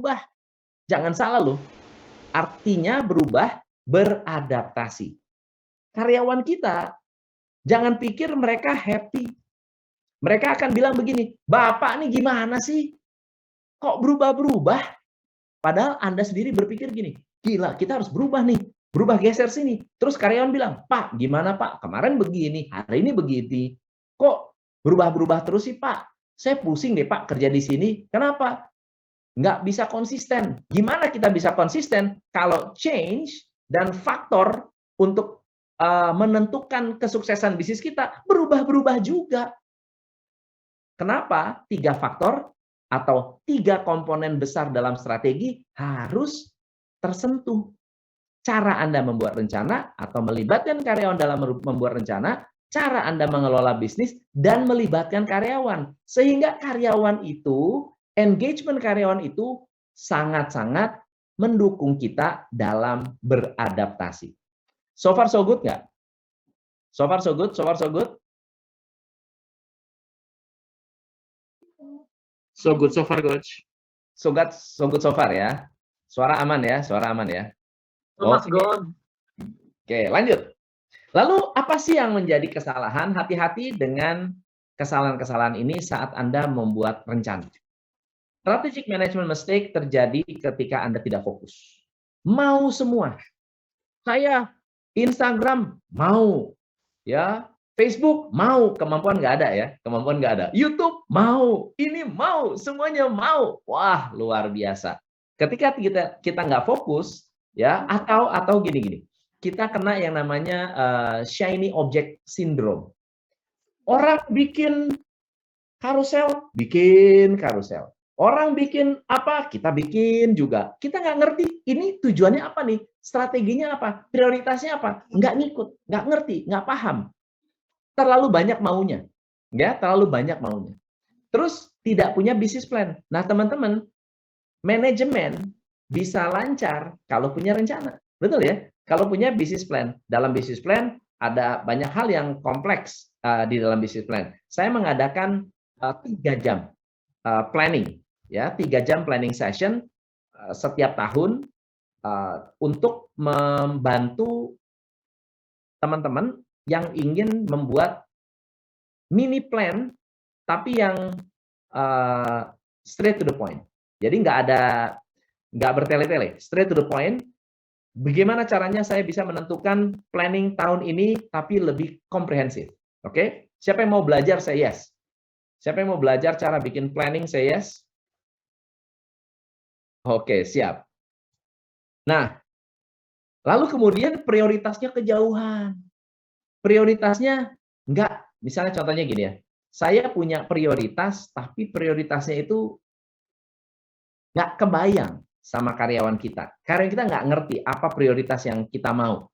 berubah. Jangan salah loh, artinya berubah, beradaptasi. Karyawan kita, jangan pikir mereka happy. Mereka akan bilang begini, "Bapak nih gimana sih? Kok berubah-berubah?" Padahal Anda sendiri berpikir gini, "Gila, kita harus berubah nih, berubah geser sini." Terus karyawan bilang, "Pak, gimana Pak? Kemarin begini, hari ini begini. Kok berubah-berubah terus sih Pak? Saya pusing deh Pak kerja di sini." Kenapa? Nggak bisa konsisten. Gimana kita bisa konsisten kalau change dan faktor untuk menentukan kesuksesan bisnis kita berubah-berubah juga. Kenapa? 3 faktor atau 3 komponen besar dalam strategi harus tersentuh. Cara Anda membuat rencana atau melibatkan karyawan dalam membuat rencana, cara Anda mengelola bisnis, dan melibatkan karyawan. Sehingga karyawan itu, engagement karyawan itu sangat-sangat mendukung kita dalam beradaptasi. So far so good nggak? So far so good? So far so good? So good so far, Coach. So good so far ya. Suara aman ya, suara aman ya. So much Oke, good. oke, lanjut. Lalu apa sih yang menjadi kesalahan? Hati-hati dengan kesalahan-kesalahan ini saat Anda membuat rencana. Strategic management mistake terjadi ketika Anda tidak fokus. Mau semua. Saya Instagram mau, ya, Facebook mau, kemampuan nggak ada ya, kemampuan nggak ada. YouTube mau, ini mau, semuanya mau. Wah, luar biasa. Ketika kita nggak fokus, ya, atau gini-gini, kita kena yang namanya shiny object syndrome. Orang bikin karusel. Orang bikin apa, kita bikin juga. Kita nggak ngerti, ini tujuannya apa nih? Strateginya apa? Prioritasnya apa? Nggak ngikut, nggak ngerti, nggak paham. Terlalu banyak maunya. Ya, terlalu banyak maunya. Terus tidak punya bisnis plan. Nah, teman-teman, manajemen bisa lancar kalau punya rencana. Betul ya? Kalau punya bisnis plan. Dalam bisnis plan ada banyak hal yang kompleks di dalam bisnis plan. Saya mengadakan 3 jam planning, ya, 3 jam planning session setiap tahun untuk membantu teman-teman yang ingin membuat mini plan, tapi yang straight to the point. Jadi nggak bertele-tele, straight to the point. Bagaimana caranya saya bisa menentukan planning tahun ini tapi lebih komprehensif? Oke, siapa yang mau belajar? Saya yes. Siapa yang mau belajar cara bikin planning? Saya yes. Oke, siap. Nah, lalu kemudian prioritasnya kejauhan. Prioritasnya enggak, misalnya contohnya gini ya, saya punya prioritas, tapi prioritasnya itu nggak kebayang sama karyawan kita. Karyawan kita nggak ngerti apa prioritas yang kita mau.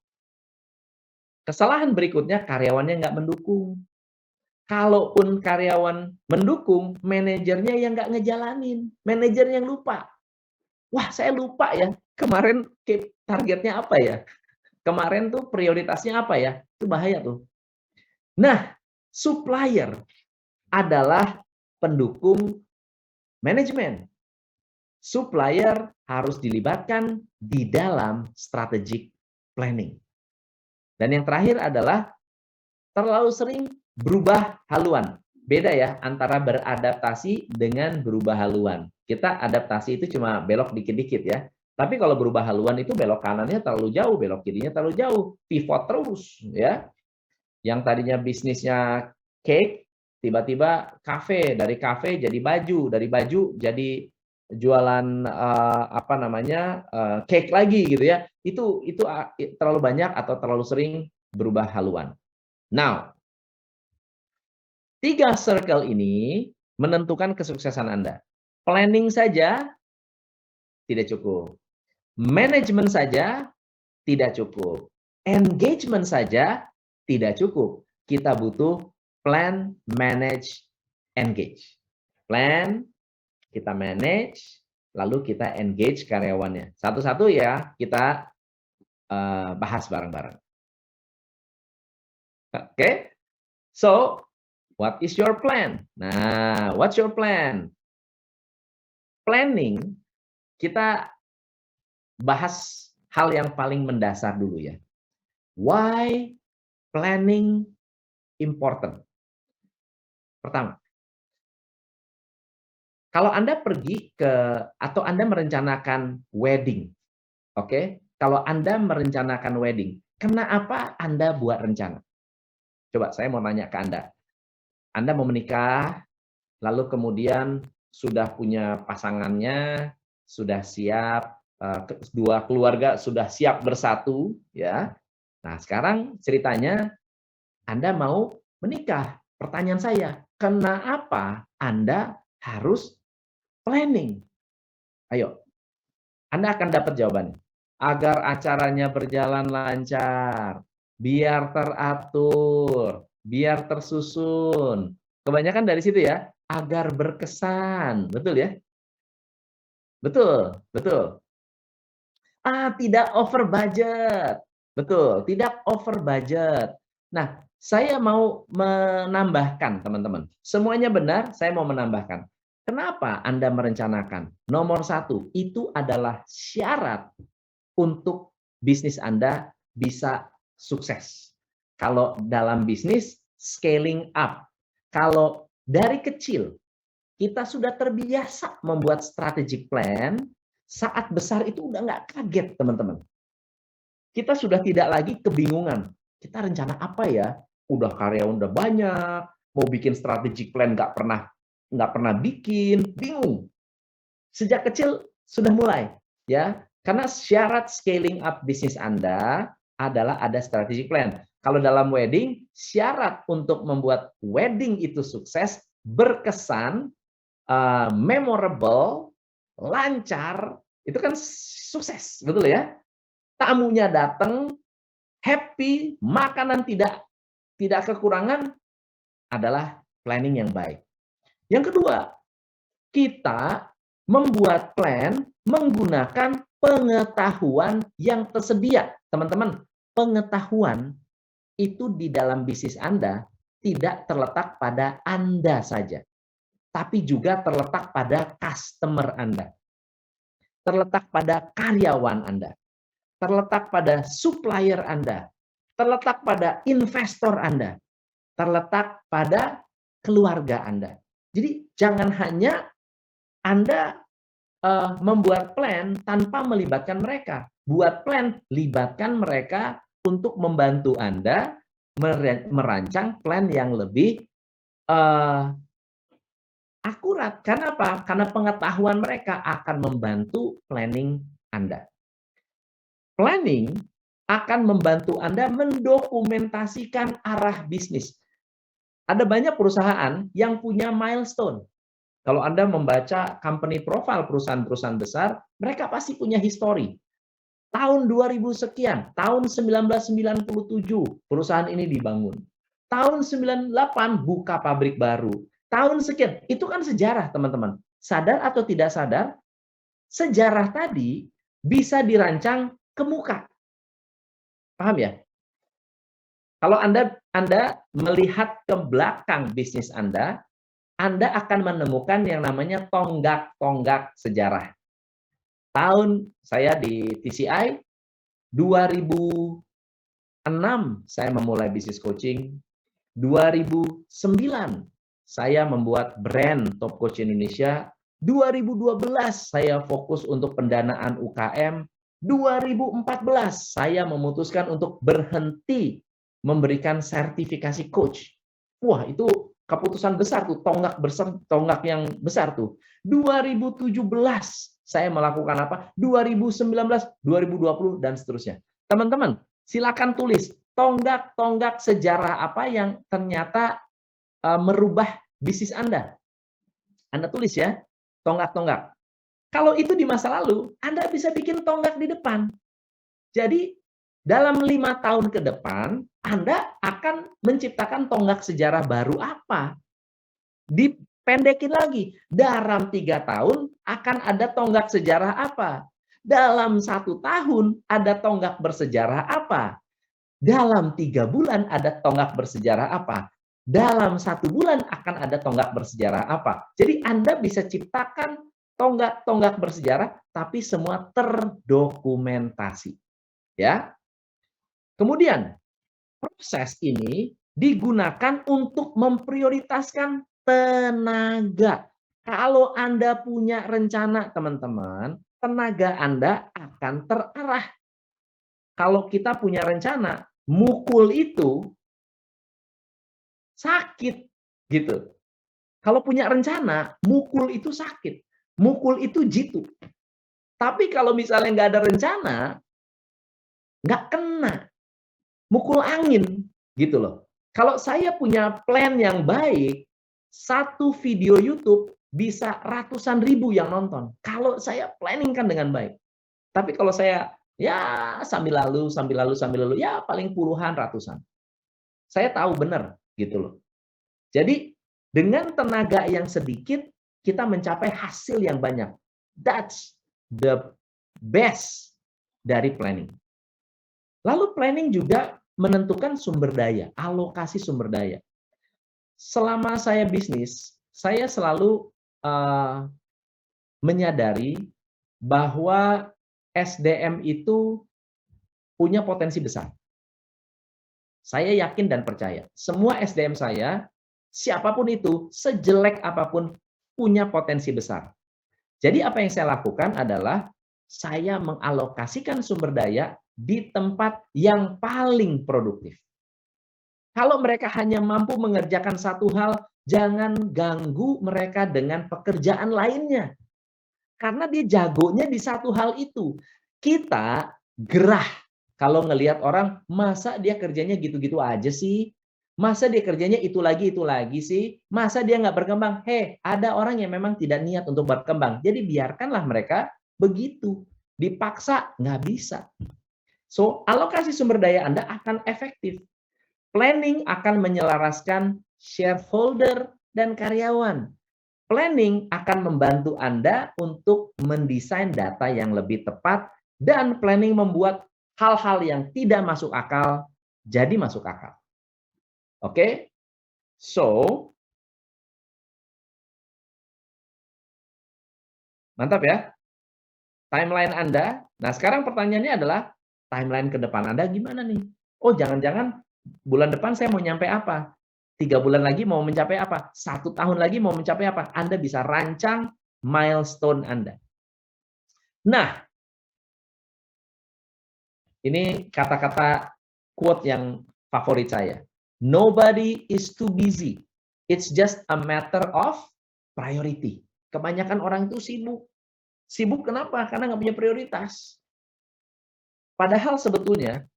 Kesalahan berikutnya, karyawannya nggak mendukung. Kalaupun karyawan mendukung, manajernya yang nggak ngejalanin. Manajernya yang lupa. Wah, saya lupa ya, kemarin targetnya apa ya? Kemarin tuh prioritasnya apa ya? Itu bahaya tuh. Nah, supplier adalah pendukung manajemen. Supplier harus dilibatkan di dalam strategic planning. Dan yang terakhir adalah terlalu sering berubah haluan. Beda ya antara beradaptasi dengan berubah haluan. Kita adaptasi itu cuma belok dikit-dikit ya. Tapi kalau berubah haluan itu belok kanannya terlalu jauh, belok kirinya terlalu jauh, pivot terus ya. Yang tadinya bisnisnya cake, tiba-tiba kafe, dari kafe jadi baju, dari baju jadi jualan apa namanya cake lagi gitu ya. Itu terlalu banyak atau terlalu sering berubah haluan. Now, 3 circle ini menentukan kesuksesan Anda. Planning saja tidak cukup. Manajemen saja tidak cukup. Engagement saja tidak cukup. Kita butuh plan, manage, engage. Plan, kita manage, lalu kita engage karyawannya. Satu-satu ya, kita bahas bareng-bareng. Oke? So, what is your plan? Nah, what's your plan? Planning kita bahas hal yang paling mendasar dulu ya. Why planning important? Pertama, kalau Anda pergi atau Anda merencanakan wedding, oke? Kalau Anda merencanakan wedding, kenapa Anda buat rencana? Coba saya mau nanya ke Anda. Anda mau menikah, lalu kemudian sudah punya pasangannya, sudah siap, dua keluarga sudah siap bersatu, ya. Nah, sekarang ceritanya Anda mau menikah. Pertanyaan saya, kenapa Anda harus planning? Ayo, Anda akan dapat jawabannya. Agar acaranya berjalan lancar, biar teratur, biar tersusun. Kebanyakan dari situ ya, agar berkesan. Betul ya? Betul, betul. Tidak over budget. Betul, tidak over budget. Nah, saya mau menambahkan, teman-teman. Semuanya benar, saya mau menambahkan. Kenapa Anda merencanakan? Nomor satu, itu adalah syarat untuk bisnis Anda bisa sukses. Kalau dalam bisnis, scaling up. Kalau dari kecil, kita sudah terbiasa membuat strategic plan, saat besar itu udah nggak kaget, teman-teman. Kita sudah tidak lagi kebingungan. Kita rencana apa ya? Udah karyawan udah banyak, mau bikin strategic plan nggak pernah bikin, bingung. Sejak kecil sudah mulai, ya. Karena syarat scaling up bisnis Anda adalah ada strategic plan. Kalau dalam wedding, syarat untuk membuat wedding itu sukses, berkesan, memorable, lancar, itu kan sukses, betul ya? Tamunya datang, happy, makanan tidak kekurangan, adalah planning yang baik. Yang kedua, kita membuat plan menggunakan pengetahuan yang tersedia. Teman-teman, pengetahuan itu di dalam bisnis Anda tidak terletak pada Anda saja, tapi juga terletak pada customer Anda, terletak pada karyawan Anda, terletak pada supplier Anda, terletak pada investor Anda, terletak pada keluarga Anda. Jadi jangan hanya Anda membuat plan tanpa melibatkan mereka. Buat plan, libatkan mereka untuk membantu Anda merancang plan yang lebih akurat. Karena apa? Karena pengetahuan mereka akan membantu planning Anda. Planning akan membantu Anda mendokumentasikan arah bisnis. Ada banyak perusahaan yang punya milestone. Kalau Anda membaca company profile perusahaan-perusahaan besar, mereka pasti punya history. Tahun 2000 sekian, tahun 1997 perusahaan ini dibangun. Tahun 98 buka pabrik baru. Tahun sekian, itu kan sejarah, teman-teman. Sadar atau tidak sadar, sejarah tadi bisa dirancang ke muka. Paham ya? Kalau Anda melihat ke belakang bisnis Anda akan menemukan yang namanya tonggak-tonggak sejarah. Tahun saya di TCI, 2006 saya memulai bisnis coaching, 2009 saya membuat brand Top Coach Indonesia, 2012 saya fokus untuk pendanaan UKM, 2014 saya memutuskan untuk berhenti memberikan sertifikasi coach. Wah, itu keputusan besar tuh, tonggak yang besar tuh. 2017 saya melakukan apa? 2019, 2020 dan seterusnya. Teman-teman, silakan tulis tonggak-tonggak sejarah apa yang ternyata merubah bisnis Anda. Anda tulis ya, tonggak-tonggak. Kalau itu di masa lalu, Anda bisa bikin tonggak di depan. Jadi dalam 5 tahun ke depan, Anda akan menciptakan tonggak sejarah baru apa? Dipendekin lagi. Dalam 3 tahun akan ada tonggak sejarah apa? Dalam 1 tahun ada tonggak bersejarah apa? Dalam 3 bulan ada tonggak bersejarah apa? Dalam 1 bulan akan ada tonggak bersejarah apa? Jadi Anda bisa ciptakan tonggak-tonggak bersejarah, tapi semua terdokumentasi. Ya. Kemudian, proses ini digunakan untuk memprioritaskan tenaga. Kalau Anda punya rencana, teman-teman, tenaga Anda akan terarah. Kalau kita punya rencana, mukul itu sakit, gitu. Kalau punya rencana, mukul itu sakit. Mukul itu jitu. Tapi kalau misalnya nggak ada rencana, nggak kena. Mukul angin, gitu loh. Kalau saya punya plan yang baik, satu video YouTube bisa ratusan ribu yang nonton. Kalau saya planningkan dengan baik. Tapi kalau saya ya sambil lalu, ya paling puluhan, ratusan. Saya tahu benar, gitu loh. Jadi dengan tenaga yang sedikit, kita mencapai hasil yang banyak. That's the best dari planning. Lalu planning juga menentukan sumber daya, alokasi sumber daya. Selama saya bisnis, saya selalu menyadari bahwa SDM itu punya potensi besar. Saya yakin dan percaya, semua SDM saya, siapapun itu, sejelek apapun, punya potensi besar. Jadi apa yang saya lakukan adalah, saya mengalokasikan sumber daya di tempat yang paling produktif. Kalau mereka hanya mampu mengerjakan satu hal, jangan ganggu mereka dengan pekerjaan lainnya. Karena dia jagonya di satu hal itu. Kita gerah kalau ngelihat orang, masa dia kerjanya gitu-gitu aja sih? Masa dia kerjanya itu lagi sih? Masa dia nggak berkembang? Ada orang yang memang tidak niat untuk berkembang. Jadi biarkanlah mereka begitu. Dipaksa, nggak bisa. So, alokasi sumber daya Anda akan efektif. Planning akan menyelaraskan shareholder dan karyawan. Planning akan membantu Anda untuk mendesain data yang lebih tepat, dan planning membuat hal-hal yang tidak masuk akal jadi masuk akal. Oke? So, mantap ya? Timeline Anda. Nah, sekarang pertanyaannya adalah, timeline ke depan Anda gimana nih? Oh, jangan-jangan bulan depan saya mau nyampe apa? 3 bulan lagi mau mencapai apa? 1 tahun lagi mau mencapai apa? Anda bisa rancang milestone Anda. Nah, ini kata-kata quote yang favorit saya. Nobody is too busy. It's just a matter of priority. Kebanyakan orang itu sibuk. Sibuk kenapa? Karena nggak punya prioritas. Padahal sebetulnya,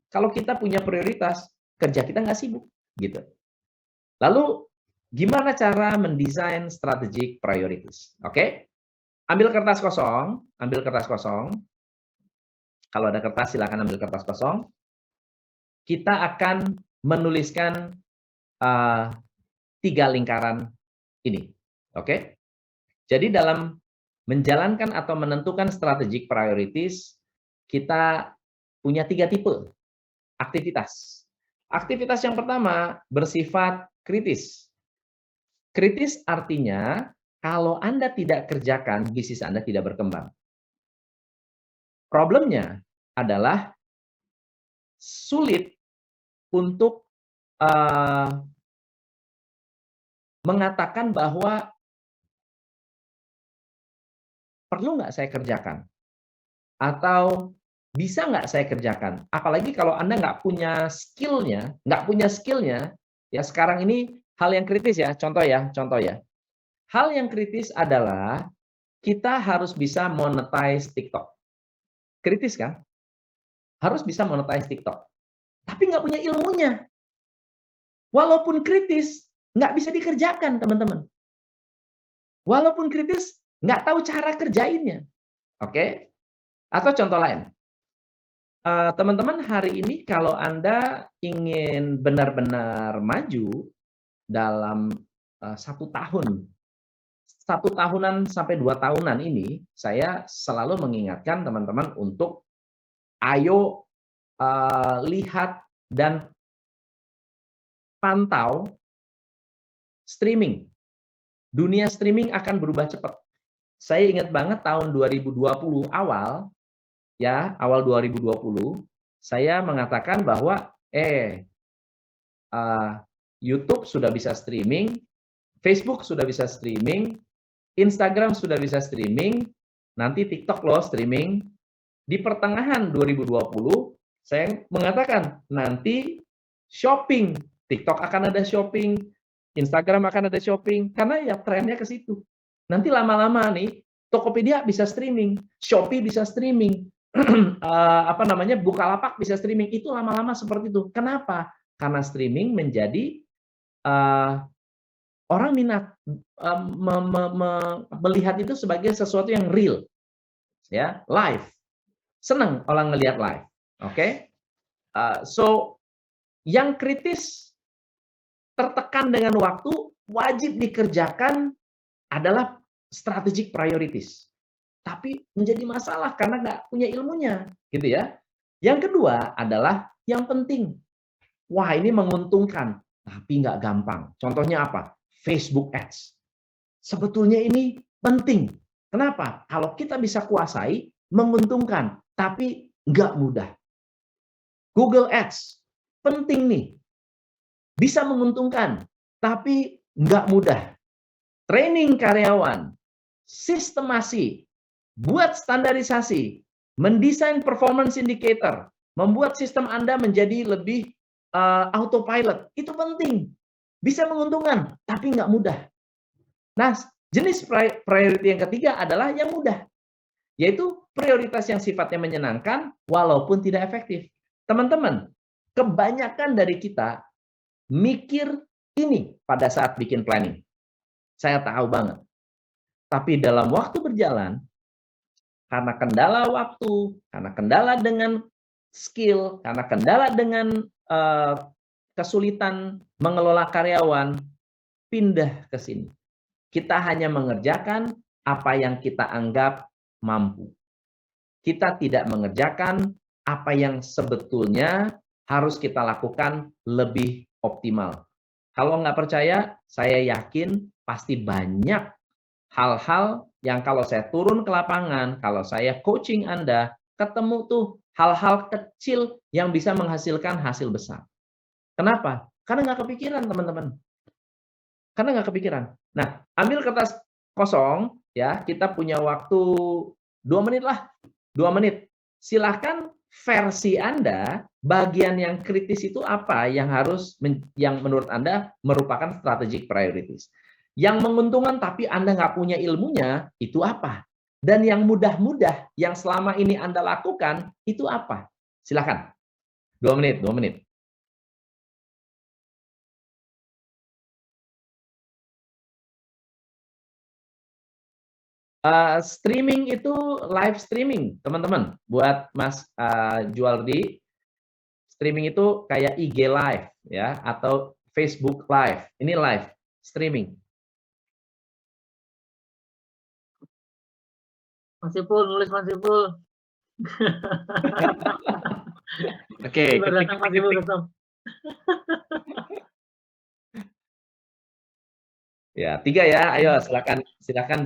kalau kita punya prioritas, kerja kita nggak sibuk. Gitu. Lalu, gimana cara mendesain strategic priorities? Oke? Ambil kertas kosong. Kalau ada kertas, silakan ambil kertas kosong. Kita akan menuliskan 3 lingkaran ini. Oke? Jadi dalam menjalankan atau menentukan strategic priorities, kita punya 3 tipe aktivitas. Aktivitas yang pertama bersifat kritis. Kritis artinya kalau Anda tidak kerjakan, bisnis Anda tidak berkembang. Problemnya adalah sulit untuk mengatakan bahwa perlu nggak saya kerjakan? Atau bisa nggak saya kerjakan? Apalagi kalau Anda nggak punya skill-nya, ya sekarang ini hal yang kritis ya, contoh ya. Hal yang kritis adalah kita harus bisa monetize TikTok. Kritis kan? Harus bisa monetize TikTok. Tapi nggak punya ilmunya. Walaupun kritis, nggak bisa dikerjakan, teman-teman. Walaupun kritis, nggak tahu cara kerjainnya. Oke? Atau contoh lain. Teman-teman, hari ini kalau Anda ingin benar-benar maju dalam 1 tahun, 1 tahunan sampai 2 tahunan ini, saya selalu mengingatkan teman-teman untuk ayo lihat dan pantau streaming. Dunia streaming akan berubah cepat. Saya ingat banget tahun 2020 awal, ya, awal 2020, saya mengatakan bahwa, YouTube sudah bisa streaming, Facebook sudah bisa streaming, Instagram sudah bisa streaming, nanti TikTok loh streaming. Di pertengahan 2020, saya mengatakan, nanti shopping, TikTok akan ada shopping, Instagram akan ada shopping, karena ya trennya ke situ. Nanti lama-lama nih, Tokopedia bisa streaming, Shopee bisa streaming, Bukalapak bisa streaming, itu lama-lama seperti itu. Kenapa? Karena streaming menjadi orang minat melihat itu sebagai sesuatu yang real, ya, live. Senang orang ngelihat live, oke? So yang kritis tertekan dengan waktu wajib dikerjakan adalah strategic priorities. Tapi menjadi masalah karena nggak punya ilmunya, gitu ya. Yang kedua adalah yang penting. Wah, ini menguntungkan, tapi nggak gampang. Contohnya apa? Facebook Ads. Sebetulnya ini penting. Kenapa? Kalau kita bisa kuasai, menguntungkan, tapi nggak mudah. Google Ads, penting nih. Bisa menguntungkan, tapi nggak mudah. Training karyawan, sistemasi, buat standarisasi, mendesain performance indicator, membuat sistem Anda menjadi lebih autopilot, itu penting. Bisa menguntungkan, tapi nggak mudah. Nah, jenis priority yang ketiga adalah yang mudah, yaitu prioritas yang sifatnya menyenangkan walaupun tidak efektif. Teman-teman, kebanyakan dari kita mikir ini pada saat bikin planning. Saya tahu banget. Tapi dalam waktu berjalan, karena kendala waktu, karena kendala dengan skill, karena kendala dengan kesulitan mengelola karyawan, pindah ke sini. Kita hanya mengerjakan apa yang kita anggap mampu. Kita tidak mengerjakan apa yang sebetulnya harus kita lakukan lebih optimal. Kalau nggak percaya, saya yakin pasti banyak hal-hal yang kalau saya turun ke lapangan, kalau saya coaching Anda, ketemu tuh hal-hal kecil yang bisa menghasilkan hasil besar. Kenapa? Karena nggak kepikiran, teman-teman. Karena nggak kepikiran. Nah, ambil kertas kosong, ya, kita punya waktu 2 menit lah. 2 menit. Silahkan versi Anda, bagian yang kritis itu apa yang yang menurut Anda merupakan strategic priorities. Yang menguntungkan tapi Anda nggak punya ilmunya, itu apa? Dan yang mudah-mudah, yang selama ini Anda lakukan, itu apa? Silahkan. 2 menit, 2 menit. Streaming itu live streaming, teman-teman. Buat Mas Jualdi, streaming itu kayak IG live, ya, atau Facebook live. Ini live streaming. Masih full, nulis masih full. Oke, ketik. Ya, 3 ya. Ayo silakan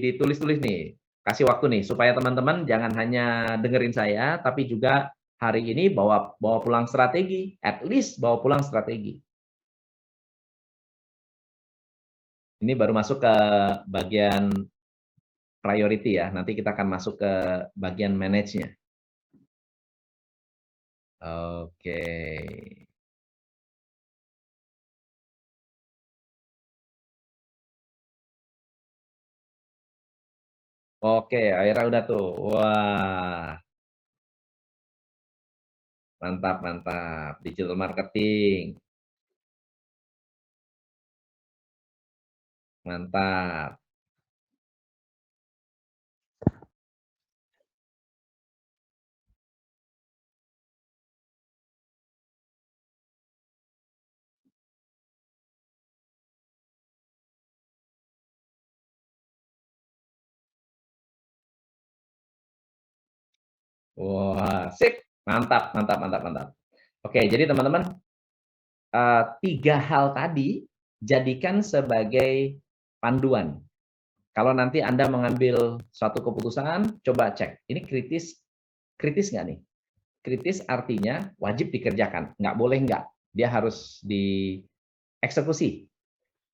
ditulis-tulis nih. Kasih waktu nih supaya teman-teman jangan hanya dengerin saya, tapi juga hari ini bawa pulang strategi, at least bawa pulang strategi. Ini baru masuk ke bagian priority ya. Nanti kita akan masuk ke bagian manage-nya. Oke. Oke, akhirnya udah tuh. Wah. Mantap, mantap. Digital marketing. Mantap. Wah, sip. Mantap, mantap, mantap, mantap. Oke, jadi teman-teman, 3 hal tadi jadikan sebagai panduan. Kalau nanti Anda mengambil suatu keputusan, coba cek. Ini kritis nggak nih? Kritis artinya wajib dikerjakan. Nggak boleh nggak. Dia harus dieksekusi.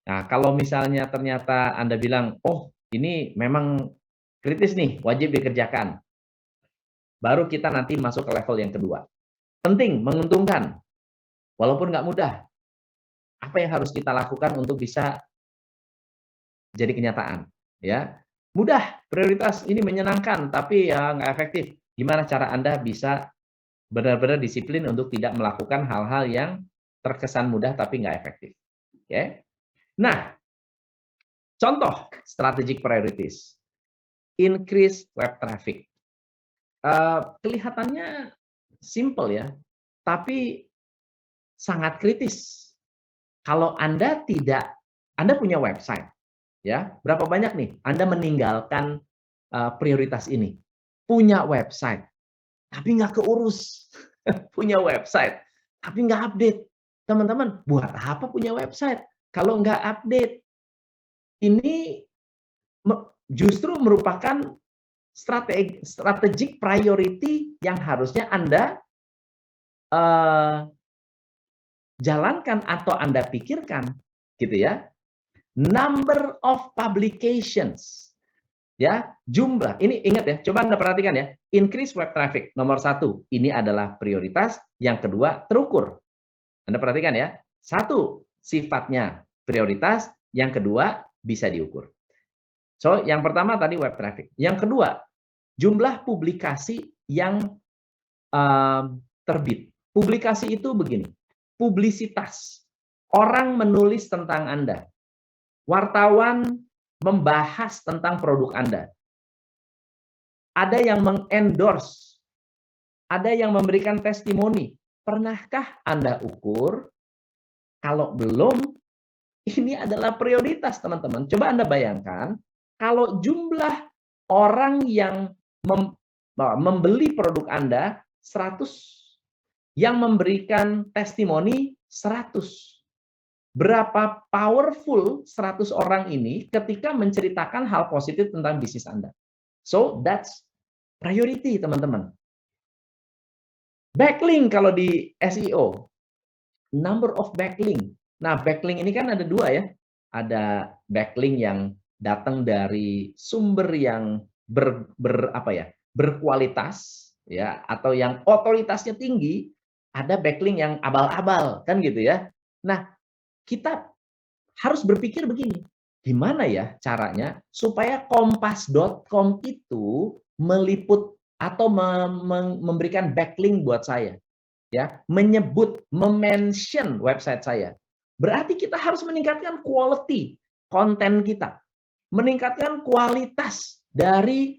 Nah, kalau misalnya ternyata Anda bilang, oh ini memang kritis nih, wajib dikerjakan. Baru kita nanti masuk ke level yang kedua. Penting, menguntungkan. Walaupun nggak mudah. Apa yang harus kita lakukan untuk bisa jadi kenyataan? Ya, mudah, prioritas ini menyenangkan, tapi ya nggak efektif. Gimana cara Anda bisa benar-benar disiplin untuk tidak melakukan hal-hal yang terkesan mudah tapi nggak efektif? Oke. Nah, contoh strategic priorities, increase web traffic. Kelihatannya simple ya, tapi sangat kritis. Kalau Anda punya website, ya berapa banyak nih Anda meninggalkan prioritas ini? Punya website, tapi nggak keurus. Punya website, tapi nggak update. Teman-teman, buat apa punya website kalau nggak update? Ini justru merupakan strategic priority yang harusnya Anda jalankan atau Anda pikirkan, gitu ya. Number of publications, ya, jumlah. Ini ingat ya, coba Anda perhatikan ya. Increase web traffic, nomor 1. Ini adalah prioritas. Yang kedua, terukur. Anda perhatikan ya. 1, sifatnya prioritas. Yang kedua, bisa diukur. So, yang pertama tadi web traffic. Yang kedua, jumlah publikasi yang terbit. Publikasi itu begini, publisitas. Orang menulis tentang Anda. Wartawan membahas tentang produk Anda. Ada yang mengendorse, ada yang memberikan testimoni. Pernahkah Anda ukur? Kalau belum, ini adalah prioritas, teman-teman. Coba Anda bayangkan, kalau jumlah orang yang membeli produk Anda 100, yang memberikan testimoni 100. Berapa powerful 100 orang ini ketika menceritakan hal positif tentang bisnis Anda. So, that's priority, teman-teman. Backlink kalau di SEO. Number of backlink. Nah, backlink ini kan ada 2 ya. Ada backlink yang datang dari sumber yang berkualitas ya, atau yang otoritasnya tinggi. Ada backlink yang abal-abal, kan gitu ya. Nah, kita harus berpikir begini, gimana ya caranya supaya kompas.com itu meliput atau memberikan backlink buat saya, ya, menyebut, mention website saya. Berarti kita harus meningkatkan quality konten kita, meningkatkan kualitas dari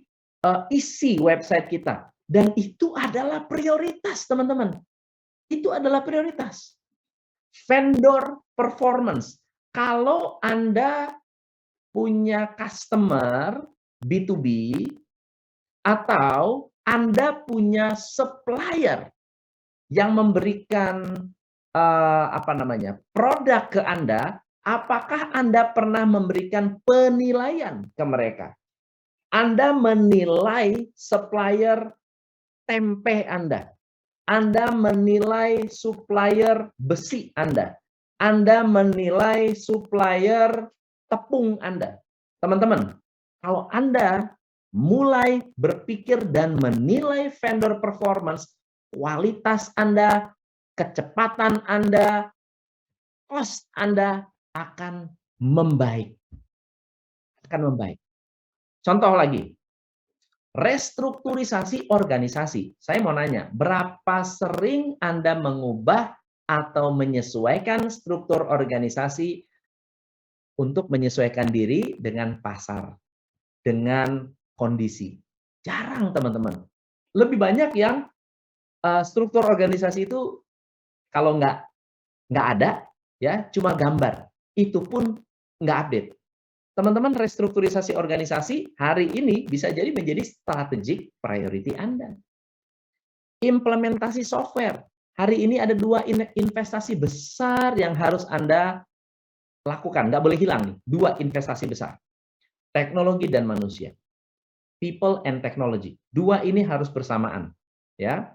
isi website kita, dan itu adalah prioritas, teman-teman. Itu adalah prioritas. Vendor performance. Kalau Anda punya customer B2B atau Anda punya supplier yang memberikan produk ke Anda, apakah Anda pernah memberikan penilaian ke mereka? Anda menilai supplier tempe Anda. Anda menilai supplier besi Anda. Anda menilai supplier tepung Anda. Teman-teman, kalau Anda mulai berpikir dan menilai vendor performance, kualitas Anda, kecepatan Anda, cost Anda akan membaik. Akan membaik. Contoh lagi. Restrukturisasi organisasi. Saya mau nanya, berapa sering Anda mengubah atau menyesuaikan struktur organisasi untuk menyesuaikan diri dengan pasar, dengan kondisi? Jarang, teman-teman. Lebih banyak yang struktur organisasi itu kalau nggak ada, ya cuma gambar. Itu pun nggak update. Teman-teman, restrukturisasi organisasi hari ini bisa jadi menjadi strategic priority Anda. Implementasi software. Hari ini ada 2 investasi besar yang harus Anda lakukan. Nggak boleh hilang nih. 2 investasi besar. teknologi dan manusia. People and technology. Dua ini harus bersamaan, ya.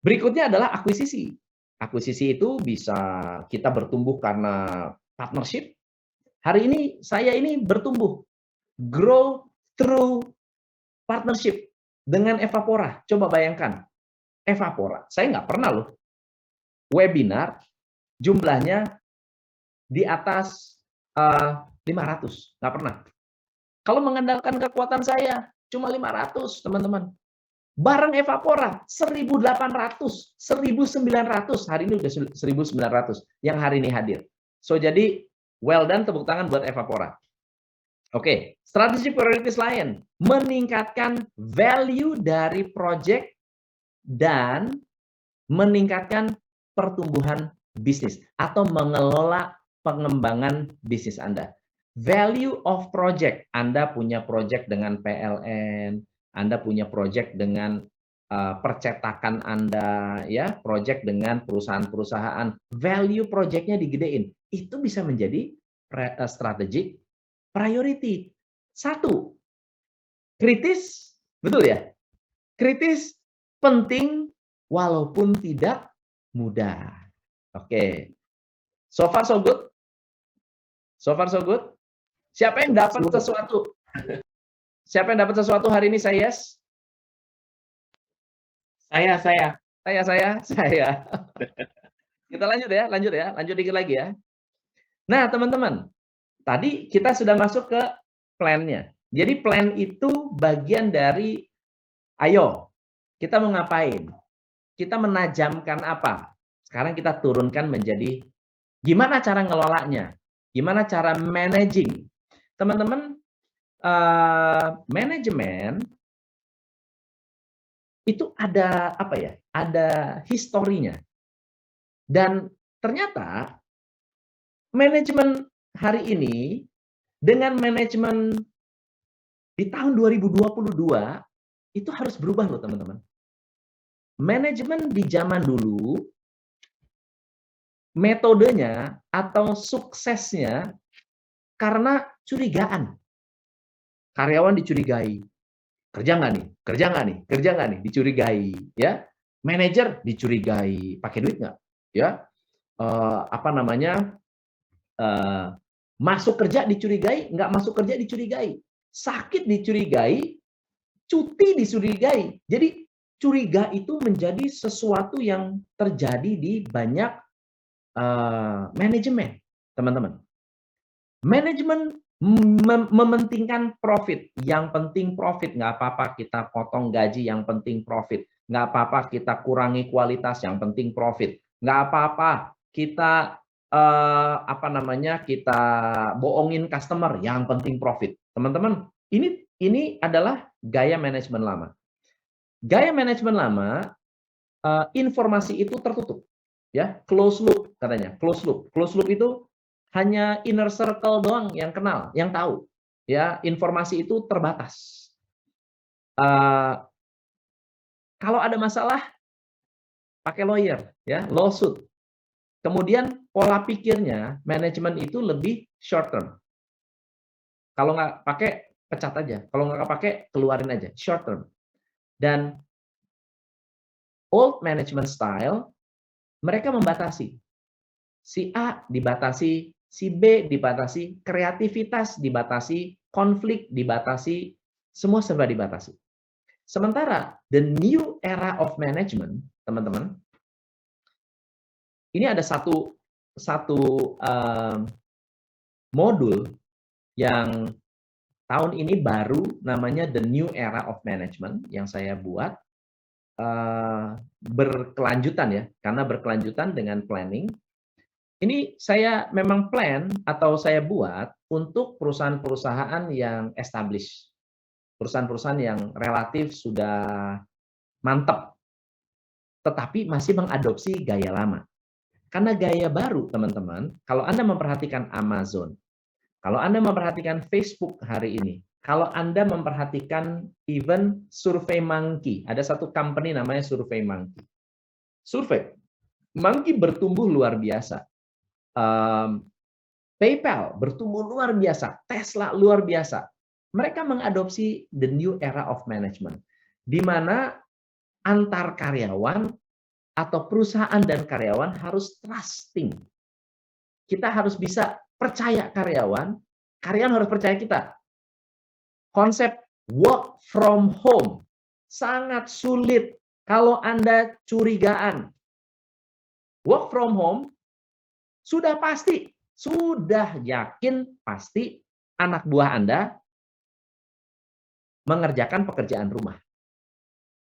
Berikutnya adalah akuisisi. Akuisisi itu bisa kita bertumbuh karena partnership. Hari ini saya ini bertumbuh, grow through partnership dengan Evapora. Coba bayangkan, Evapora. Saya nggak pernah loh webinar jumlahnya di atas 500, nggak pernah. Kalau mengandalkan kekuatan saya cuma 500, teman-teman. Bareng Evapora 1.800, 1.900, hari ini udah 1.900 yang hari ini hadir. So jadi well done, tepuk tangan buat Evapora. Oke, strategi prioritas lain, meningkatkan value dari project dan meningkatkan pertumbuhan bisnis atau mengelola pengembangan bisnis Anda. Value of project, Anda punya project dengan PLN, Anda punya project dengan percetakan Anda, ya, project dengan perusahaan-perusahaan, value projectnya digedein, itu bisa menjadi strategi priority. Satu, kritis, betul ya? Kritis, penting, walaupun tidak mudah. Oke. So far so good? So far so good? Siapa yang dapat sesuatu? Siapa yang dapat sesuatu hari ini? Saya yes? Saya. Kita lanjut ya, lanjut dikit lagi ya. Nah, teman-teman, tadi kita sudah masuk ke plan-nya. Jadi plan itu bagian dari, ayo, kita mau ngapain? Kita menajamkan apa? Sekarang kita turunkan menjadi gimana cara ngelolanya? Gimana cara managing? Teman-teman, manajemen itu ada apa ya? Ada historinya. Dan ternyata manajemen hari ini dengan manajemen di tahun 2022 itu harus berubah loh, teman-teman. Manajemen di zaman dulu metodenya atau suksesnya karena curigaan. Karyawan dicurigai. Kerja nggak nih? Dicurigai, ya. Manajer dicurigai, pakai duit nggak? Ya. Masuk kerja dicurigai, nggak masuk kerja dicurigai. Sakit dicurigai, cuti dicurigai. Jadi curiga itu menjadi sesuatu yang terjadi di banyak manajemen, teman-teman. Manajemen mementingkan profit. Yang penting profit, nggak apa-apa kita potong gaji, yang penting profit. Nggak apa-apa kita kurangi kualitas, yang penting profit. Nggak apa-apa kita kita bohongin customer, yang penting profit. Teman-teman, ini adalah gaya manajemen lama. Gaya manajemen lama, informasi itu tertutup, ya, close loop katanya, close loop. Close loop itu hanya inner circle doang yang kenal, yang tahu, ya, informasi itu terbatas. Kalau ada masalah, pakai lawyer, ya, lawsuit. Kemudian pola pikirnya manajemen itu lebih short term. Kalau nggak pakai, pecat aja. Kalau nggak pakai, keluarin aja, short term. Dan old management style, mereka membatasi. Si A dibatasi, si B dibatasi, kreativitas dibatasi, konflik dibatasi, semua serba dibatasi. Sementara the new era of management, teman-teman, ini ada satu modul yang tahun ini baru, namanya the new era of management, yang saya buat berkelanjutan, ya, karena berkelanjutan dengan planning. Ini saya memang plan atau saya buat untuk perusahaan-perusahaan yang established, perusahaan-perusahaan yang relatif sudah mantap, tetapi masih mengadopsi gaya lama. Karena gaya baru, teman-teman, kalau Anda memperhatikan Amazon, kalau Anda memperhatikan Facebook hari ini, kalau Anda memperhatikan even SurveyMonkey, ada satu company namanya SurveyMonkey. SurveyMonkey bertumbuh luar biasa. PayPal bertumbuh luar biasa, Tesla luar biasa. Mereka mengadopsi the new era of management, di mana antar karyawan atau perusahaan dan karyawan harus trusting. Kita harus bisa percaya karyawan, karyawan harus percaya kita. Konsep work from home sangat sulit kalau Anda curigaan. Work from home sudah pasti, sudah yakin pasti anak buah Anda mengerjakan pekerjaan rumah.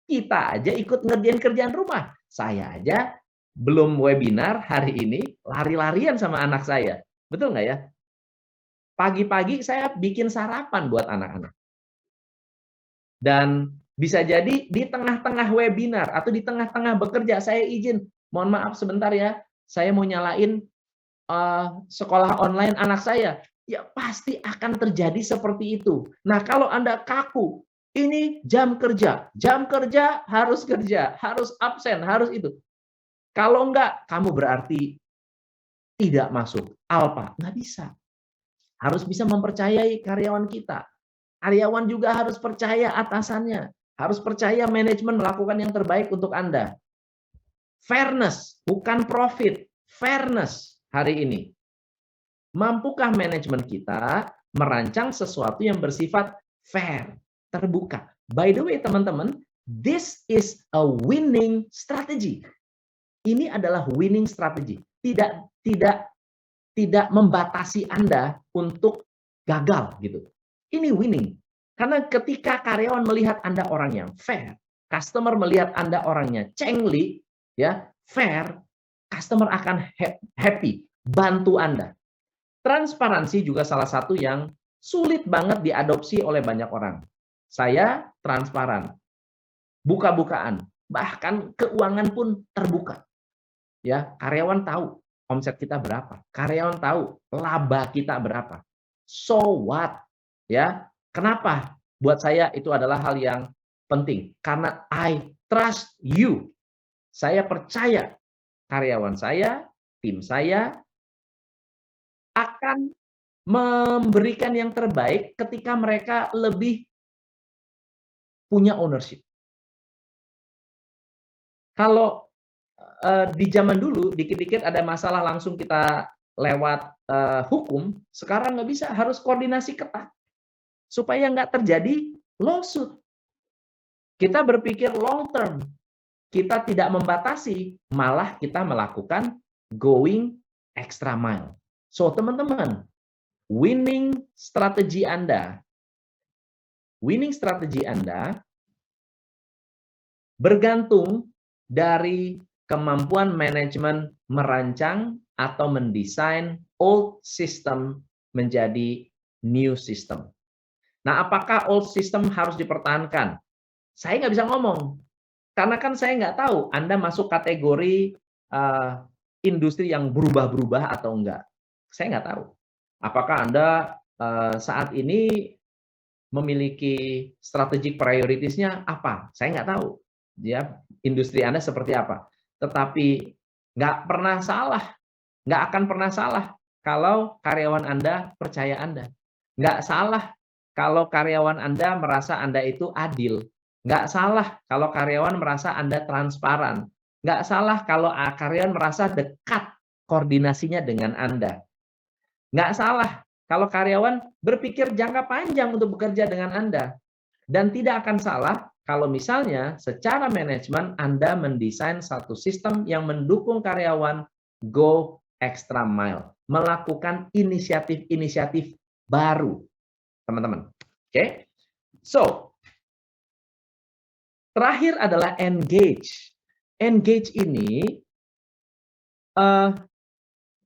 Kita aja ikut ngerjain kerjaan rumah. Saya aja belum webinar hari ini, lari-larian sama anak saya. Betul nggak ya? Pagi-pagi saya bikin sarapan buat anak-anak. Dan bisa jadi di tengah-tengah webinar atau di tengah-tengah bekerja, saya izin, mohon maaf sebentar ya, saya mau nyalain sekolah online anak saya. Ya pasti akan terjadi seperti itu. Nah kalau Anda kaku, ini jam kerja harus kerja, harus absen, harus itu. Kalau enggak, kamu berarti tidak masuk alpha. Nggak bisa. Harus bisa mempercayai karyawan kita. Karyawan juga harus percaya atasannya. Harus percaya manajemen melakukan yang terbaik untuk Anda. Fairness, bukan profit. Fairness hari ini. Mampukah manajemen kita merancang sesuatu yang bersifat fair, terbuka? By the way, teman-teman, this is a winning strategy. Ini adalah winning strategy. Tidak membatasi Anda untuk gagal gitu. Ini winning. Karena ketika karyawan melihat Anda orang yang fair, customer melihat Anda orangnya cengli, ya, fair, customer akan happy, bantu Anda. Transparansi juga salah satu yang sulit banget diadopsi oleh banyak orang. Saya transparan, buka-bukaan, bahkan keuangan pun terbuka. Ya, karyawan tahu omset kita berapa, karyawan tahu laba kita berapa. So what? Ya, kenapa? Buat saya itu adalah hal yang penting karena I trust you. Saya percaya karyawan saya, tim saya akan memberikan yang terbaik ketika mereka lebih punya ownership. Kalau di zaman dulu, dikit-dikit ada masalah langsung kita lewat hukum, sekarang nggak bisa, harus koordinasi ketat. Supaya nggak terjadi lawsuit. Kita berpikir long term. Kita tidak membatasi, malah kita melakukan going extra mile. So, teman-teman, winning strategi Anda bergantung dari kemampuan manajemen merancang atau mendesain old system menjadi new system. Nah, apakah old system harus dipertahankan? Saya nggak bisa ngomong. Karena kan saya nggak tahu Anda masuk kategori industri yang berubah-berubah atau enggak. Saya nggak tahu. Apakah Anda saat ini memiliki strategic priorities-nya apa? Saya nggak tahu. Ya, industri Anda seperti apa. Tetapi nggak pernah salah. Nggak akan pernah salah kalau karyawan Anda percaya Anda. Nggak salah kalau karyawan Anda merasa Anda itu adil. Nggak salah kalau karyawan merasa Anda transparan. Nggak salah kalau karyawan merasa dekat koordinasinya dengan Anda. Nggak salah kalau karyawan berpikir jangka panjang untuk bekerja dengan Anda. Dan tidak akan salah kalau misalnya secara manajemen Anda mendesain satu sistem yang mendukung karyawan go extra mile. Melakukan inisiatif-inisiatif baru. Teman-teman. Oke? So, terakhir adalah engage. Engage ini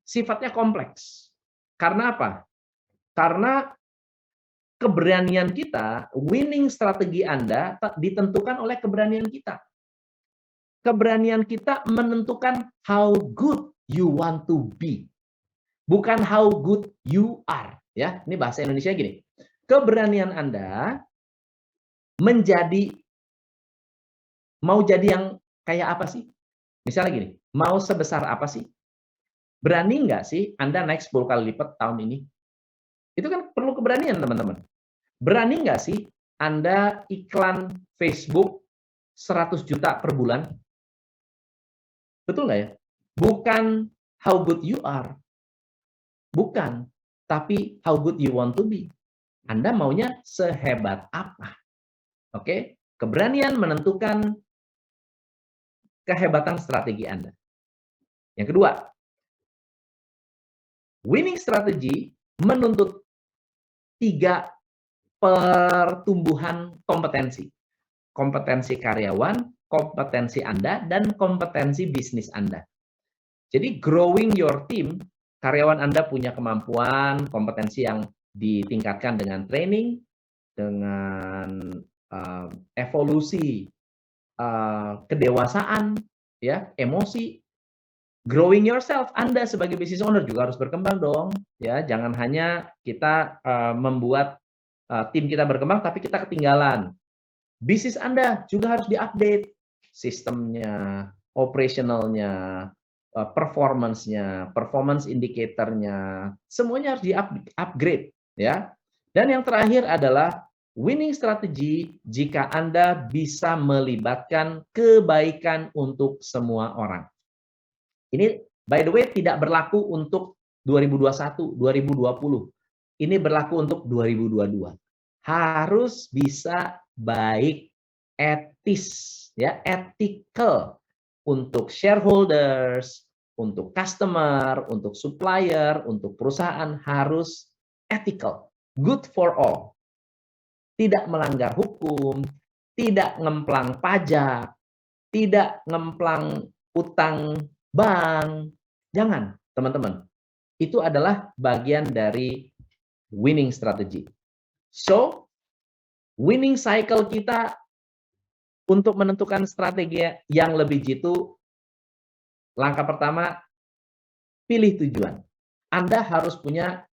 sifatnya kompleks. Karena apa? Karena keberanian kita, winning strategi Anda ditentukan oleh keberanian kita. Keberanian kita menentukan how good you want to be. Bukan how good you are. Ya, ini bahasa Indonesia gini. Keberanian Anda mau jadi yang kayak apa sih? Misalnya gini, mau sebesar apa sih? Berani nggak sih Anda naik 10 kali lipat tahun ini? Itu kan perlu keberanian, teman-teman. Berani nggak sih Anda iklan Facebook 100 juta per bulan? Betul nggak ya? Bukan how good you are. Bukan. Tapi how good you want to be. Anda maunya sehebat apa? Oke? Keberanian menentukan kehebatan strategi Anda. Yang kedua, winning strategy menuntut 3 pertumbuhan kompetensi. Kompetensi karyawan, kompetensi Anda, dan kompetensi bisnis Anda. Jadi growing your team, karyawan Anda punya kemampuan, kompetensi yang ditingkatkan dengan training, dengan evolusi, kedewasaan, ya, emosi. Growing yourself, Anda sebagai business owner juga harus berkembang dong, ya. Jangan hanya kita membuat tim kita berkembang, tapi kita ketinggalan. Bisnis Anda juga harus diupdate, sistemnya, operationalnya, performance-nya, performance indicator-nya, semuanya harus di-upgrade, ya. Dan yang terakhir adalah winning strategy jika Anda bisa melibatkan kebaikan untuk semua orang. Ini by the way tidak berlaku untuk 2021, 2020. Ini berlaku untuk 2022. Harus bisa baik, etis, ya, ethical untuk shareholders, untuk customer, untuk supplier, untuk perusahaan harus ethical, good for all. Tidak melanggar hukum, tidak ngemplang pajak, tidak ngemplang utang bank. Jangan, teman-teman. Itu adalah bagian dari winning strategy. So, winning cycle kita untuk menentukan strategi yang lebih jitu, langkah pertama, pilih tujuan. Anda harus punya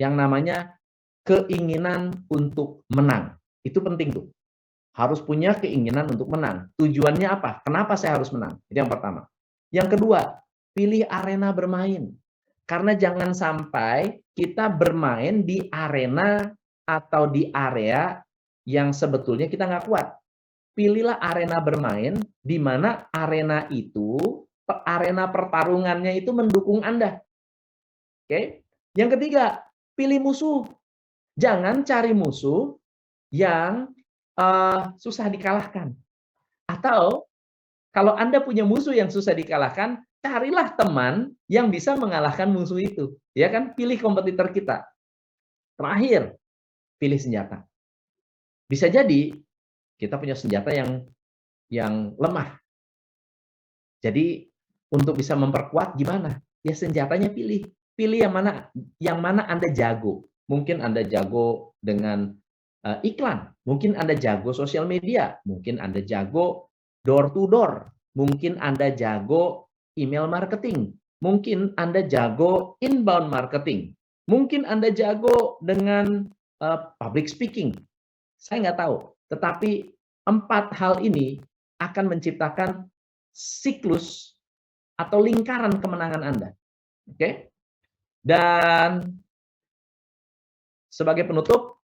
yang namanya keinginan untuk menang. Itu penting tuh. Harus punya keinginan untuk menang. Tujuannya apa? Kenapa saya harus menang? Itu yang pertama. Yang kedua, pilih arena bermain. Karena jangan sampai kita bermain di arena atau di area yang sebetulnya kita nggak kuat. Pilihlah arena bermain di mana arena itu, arena pertarungannya itu mendukung Anda. Oke? Yang ketiga, pilih musuh. Jangan cari musuh yang susah dikalahkan. Atau kalau Anda punya musuh yang susah dikalahkan, carilah teman yang bisa mengalahkan musuh itu. Ya kan? Pilih kompetitor kita. Terakhir, pilih senjata. Bisa jadi kita punya senjata yang lemah. Jadi untuk bisa memperkuat gimana? Ya senjatanya pilih. Pilih yang mana Anda jago. Mungkin Anda jago dengan iklan, mungkin Anda jago sosial media, mungkin Anda jago door to door, mungkin Anda jago email marketing, mungkin Anda jago inbound marketing, mungkin Anda jago dengan public speaking. Saya nggak tahu, tetapi 4 hal ini akan menciptakan siklus atau lingkaran kemenangan Anda. Oke? Dan sebagai penutup,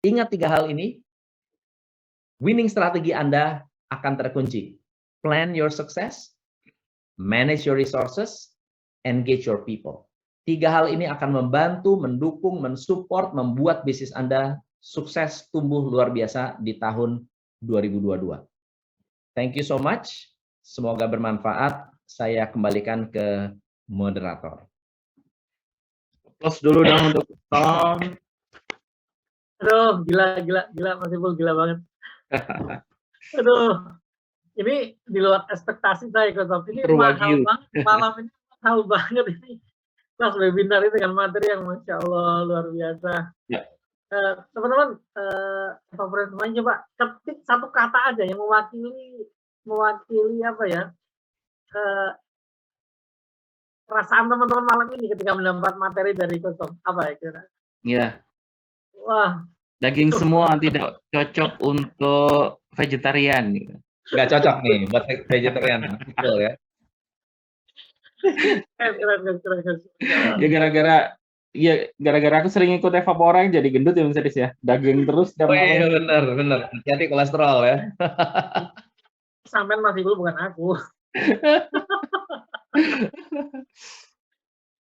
ingat 3 hal ini, winning strategi Anda akan terkunci. Plan your success, manage your resources, engage your people. 3 hal ini akan membantu, mendukung, mensupport, membuat bisnis Anda sukses, tumbuh luar biasa di tahun 2022. Thank you so much. Semoga bermanfaat. Saya kembalikan ke moderator. Close dulu dong untuk Tom. Aduh, gila Mas Ipul, gila banget. Aduh, ini di luar ekspektasi saya, Kosof. Ini mahal banget, malam ini mahal banget ini. Kelas webinar ini dengan materi yang Masya Allah, luar biasa. Ya. Teman-teman, favorit semuanya coba ketik satu kata aja yang mewakili apa ya, perasaan teman-teman malam ini ketika mendapat materi dari Kosof. Apa ya kira? Iya. Wah. Daging semua tidak cocok untuk vegetarian. Nggak cocok nih buat vegetarian. Betul ya. Keren. Ya gara-gara aku sering ikut Evapora yang jadi gendut ya Mas Aris ya. Daging terus tiap Oh iya malam. benar. Hati-hati kolesterol ya. Sampean masih dulu bukan aku.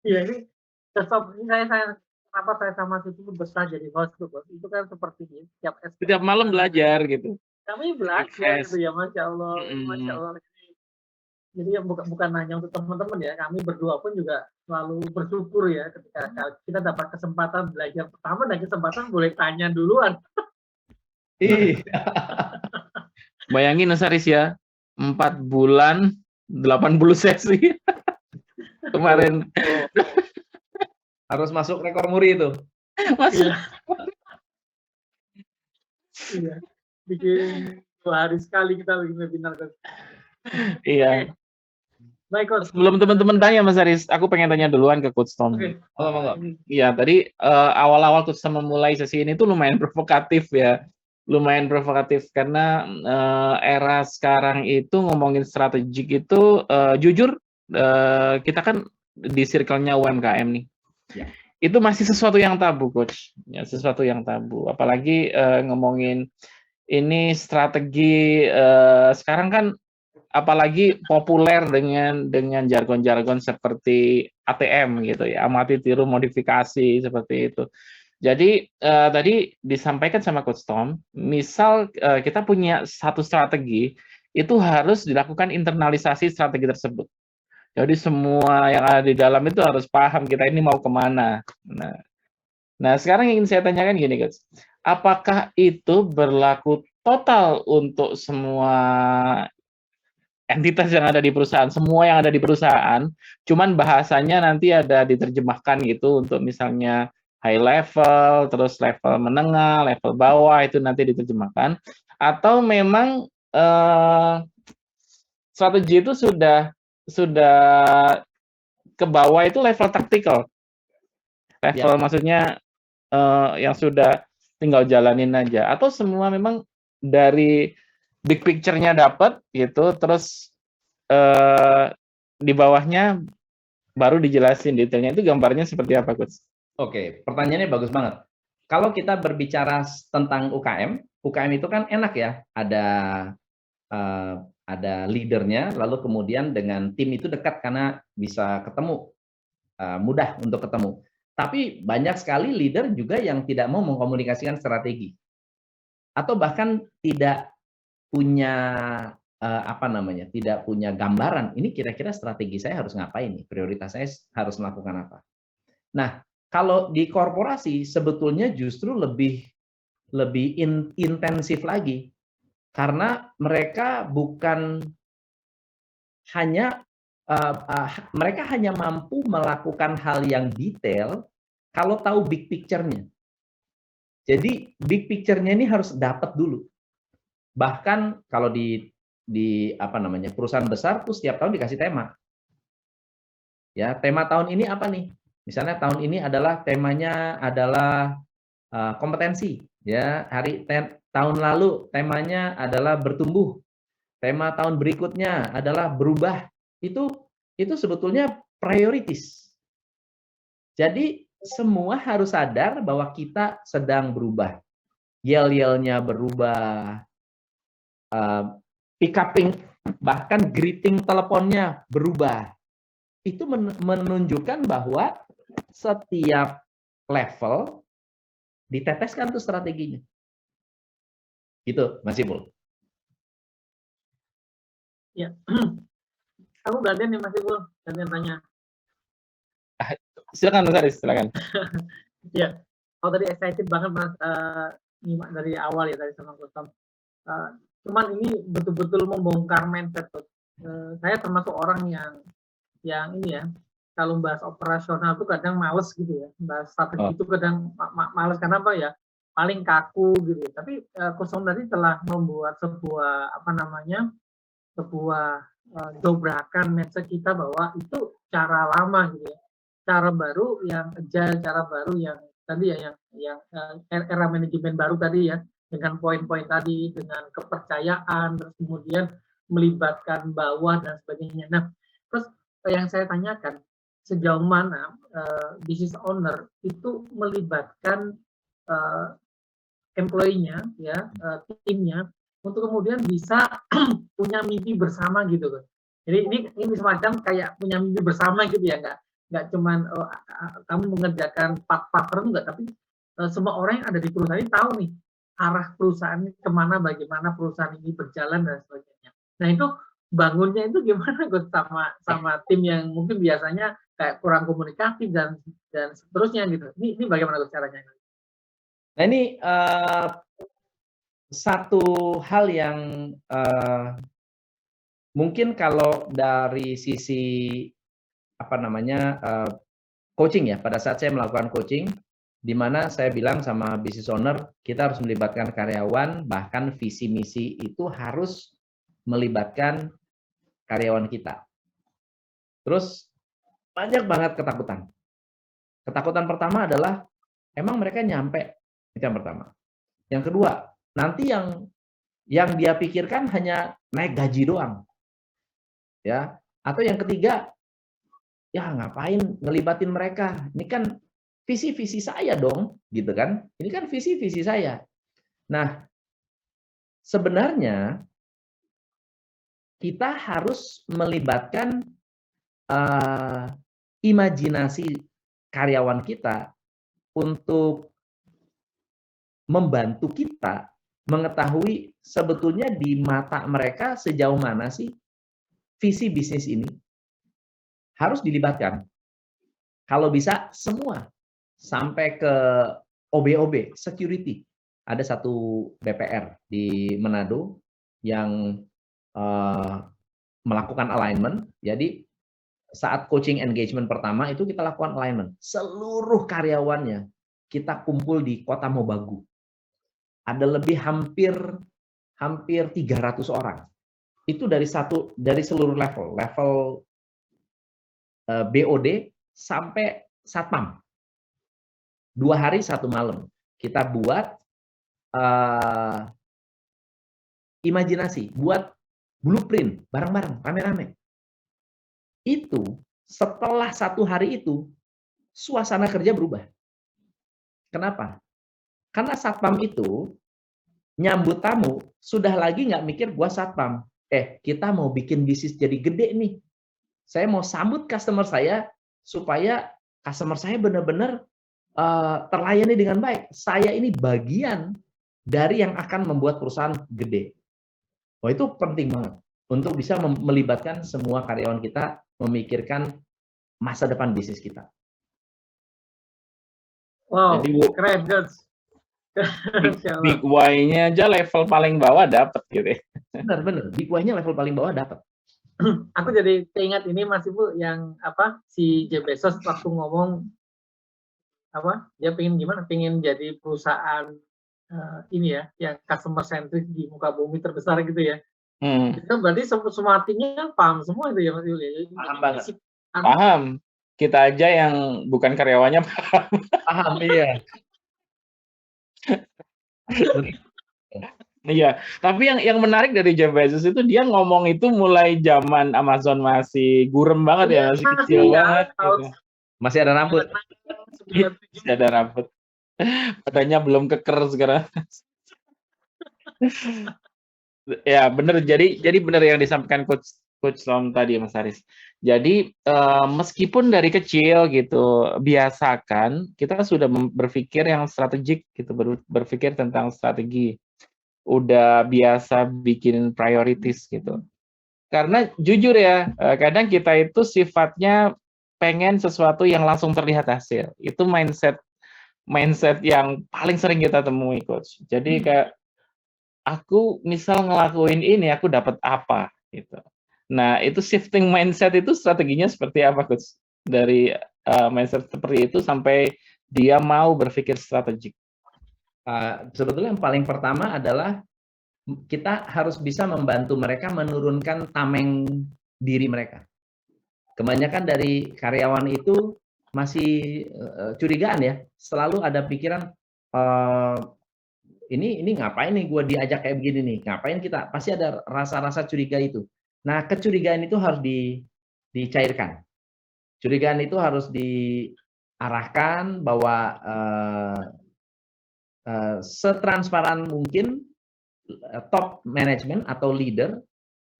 Iya ini tetap ini saya kenapa saya sama Siti betah jadi host tuh Bos. Itu kan seperti ini, Setiap malam belajar gitu. kami belajar gitu ya, Masya Allah. Jadi bukan hanya untuk teman-teman ya, kami berdua pun juga selalu bersyukur ya ketika kita dapat kesempatan belajar pertama dan kesempatan boleh tanya duluan. Iya. Bayangin Mas Aris ya, 4 bulan 80 sesi kemarin. Harus masuk rekor muri itu. Masuk. Iya. Bikin 2 hari sekali kita bikin webinar. Iya. Baik, Coach. Sebelum teman-teman tanya Mas Aris, aku pengen tanya duluan ke Coach Tom. Monggo. Iya, tadi awal-awal Coach Tom memulai sesi ini tuh lumayan provokatif ya. Lumayan provokatif karena era sekarang itu ngomongin strategik itu jujur kita kan di circle-nya UMKM nih. Ya. Itu masih sesuatu yang tabu, Coach. Ya, sesuatu yang tabu. Apalagi ngomongin ini strategi sekarang kan apalagi populer dengan jargon-jargon seperti ATM gitu ya, amati tiru modifikasi seperti itu. Jadi tadi disampaikan sama Coach Tom, misal kita punya satu strategi, itu harus dilakukan internalisasi strategi tersebut. Jadi semua yang ada di dalam itu harus paham kita ini mau kemana. Nah sekarang yang ingin saya tanyakan gini guys, apakah itu berlaku total untuk semua entitas yang ada di perusahaan, semua yang ada di perusahaan, cuman bahasanya nanti ada diterjemahkan gitu untuk misalnya high level, terus level menengah, level bawah itu nanti diterjemahkan, atau memang strategi itu sudah ke bawah itu level taktikal, level maksudnya yang sudah tinggal jalanin aja, atau semua memang dari big picture-nya dapat gitu, terus di bawahnya baru dijelasin detailnya. Itu gambarnya seperti apa, Coach? Oke, pertanyaannya bagus banget. Kalau kita berbicara tentang UKM itu kan enak ya, ada leadernya, lalu kemudian dengan tim itu dekat karena bisa ketemu, mudah untuk ketemu. Tapi banyak sekali leader juga yang tidak mau mengkomunikasikan strategi, atau bahkan tidak punya tidak punya gambaran. Ini kira-kira strategi saya harus ngapain nih? Prioritas saya harus melakukan apa? Nah, kalau di korporasi sebetulnya justru lebih intensif lagi, karena mereka bukan hanya mereka hanya mampu melakukan hal yang detail kalau tahu big picture-nya. Jadi big picture-nya ini harus dapat dulu. Bahkan kalau di perusahaan besar tuh setiap tahun dikasih tema. Ya, tema tahun ini apa nih? Misalnya tahun ini temanya adalah kompetensi. Ya, tahun lalu temanya adalah bertumbuh. Tema tahun berikutnya adalah berubah. Itu sebetulnya prioritis. Jadi semua harus sadar bahwa kita sedang berubah. Yel-yelnya berubah, pick-upping, bahkan greeting teleponnya berubah. Itu menunjukkan bahwa setiap level diteteskan tuh strateginya. Gitu, Mas Ipul. Ya. Aku gantian nih Mas Ipul, gantian tanya. Silakan Mas Aris, silakan. Ya, kalau tadi excited banget Mas nyimak dari awal ya tadi sama Coach Tom. Cuman ini betul-betul membongkar mindset. Saya termasuk orang yang ini ya, kalau bahas operasional tuh kadang males gitu ya, bahas strategi itu kadang males karena apa ya, paling kaku gitu. Tapi Coach Tom tadi telah membuat sebuah dobrakan mindset kita bahwa itu cara lama gitu ya, cara baru yang agile, cara baru yang tadi ya yang era manajemen baru tadi ya, dengan poin-poin tadi, dengan kepercayaan, terus kemudian melibatkan bawah dan sebagainya. Nah, terus yang saya tanyakan, sejauh mana business owner itu melibatkan employee-nya, ya, timnya, untuk kemudian bisa punya mimpi bersama gitu kan. Jadi ini semacam kayak punya mimpi bersama gitu ya, nggak cuman kamu mengerjakan part-part enggak, tapi semua orang yang ada di perusahaan ini tahu nih arah perusahaan ini kemana, bagaimana perusahaan ini berjalan dan sebagainya. Nah itu bangunnya itu gimana Gus sama tim yang mungkin biasanya kayak kurang komunikatif dan seterusnya gitu. Ini bagaimana Gus caranya? Nah ini satu hal yang mungkin kalau dari sisi apa namanya coaching ya, pada saat saya melakukan coaching, di mana saya bilang sama business owner, kita harus melibatkan karyawan, bahkan visi misi itu harus melibatkan karyawan kita. Terus banyak banget ketakutan. Ketakutan pertama adalah emang mereka nyampe, itu yang pertama. Yang kedua, nanti yang dia pikirkan hanya naik gaji doang. Ya, atau yang ketiga, ya ngapain ngelibatin mereka? Ini kan visi-visi saya dong, gitu kan? Ini kan visi-visi saya. Nah, sebenarnya kita harus melibatkan imajinasi karyawan kita untuk membantu kita mengetahui sebetulnya di mata mereka sejauh mana sih visi bisnis ini. Harus dilibatkan. Kalau bisa semua, sampai ke OB-OB, security. Ada satu BPR di Manado yang melakukan alignment. Jadi saat coaching engagement pertama itu kita lakukan alignment. Seluruh karyawannya kita kumpul di Kota Mobagu. Ada lebih hampir 300 orang. Itu dari seluruh level BOD sampai satpam. 2 hari 1 malam. Kita buat imajinasi, buat blueprint bareng-bareng, rame-rame. Itu setelah 1 hari itu suasana kerja berubah. Kenapa? Karena satpam itu nyambut tamu sudah lagi nggak mikir gua satpam. Kita mau bikin bisnis jadi gede nih. Saya mau sambut customer saya supaya customer saya benar-benar terlayani dengan baik. Saya ini bagian dari yang akan membuat perusahaan gede. Wah, itu penting banget untuk bisa melibatkan semua karyawan kita memikirkan masa depan bisnis kita. Wow, keren Gus. Big why-nya aja level paling bawah dapat gitu ya. Benar. Big why-nya level paling bawah dapat. Aku jadi teringat ini Mas Ibu yang si Jeff Bezos waktu ngomong dia pengen jadi perusahaan ini ya yang customer centric di muka bumi terbesar gitu ya. Itu berarti semua timnya paham semua itu ya Mas Ibu. Paham banget. Paham. Kita aja yang bukan karyawannya paham. Paham, iya. Iya, tapi yang menarik dari Jeff Bezos itu dia ngomong itu mulai zaman Amazon masih gurem banget ya, masih kecil banget. Gitu. Masih ada rambut. Masih ada rambut. Badannya belum keker sekarang. Ya benar, jadi benar yang disampaikan Coach Tom tadi Mas Haris. Jadi meskipun dari kecil gitu biasakan kita sudah berpikir yang strategik gitu, berpikir tentang strategi. Udah biasa bikin priorities gitu. Karena jujur ya, kadang kita itu sifatnya pengen sesuatu yang langsung terlihat hasil. Itu mindset yang paling sering kita temui, Coach. Jadi kayak aku misal ngelakuin ini, aku dapat apa gitu. Nah, itu shifting mindset itu strateginya seperti apa, Coach? Dari mindset seperti itu sampai dia mau berpikir strategik. Sebetulnya yang paling pertama adalah kita harus bisa membantu mereka menurunkan tameng diri mereka. Kebanyakan dari karyawan itu masih curigaan ya, selalu ada pikiran ini ngapain nih gue diajak kayak begini nih, ngapain kita, pasti ada rasa-rasa curiga itu. Nah, kecurigaan itu harus dicairkan. Curigaan itu harus diarahkan bahwa setransparan mungkin top management atau leader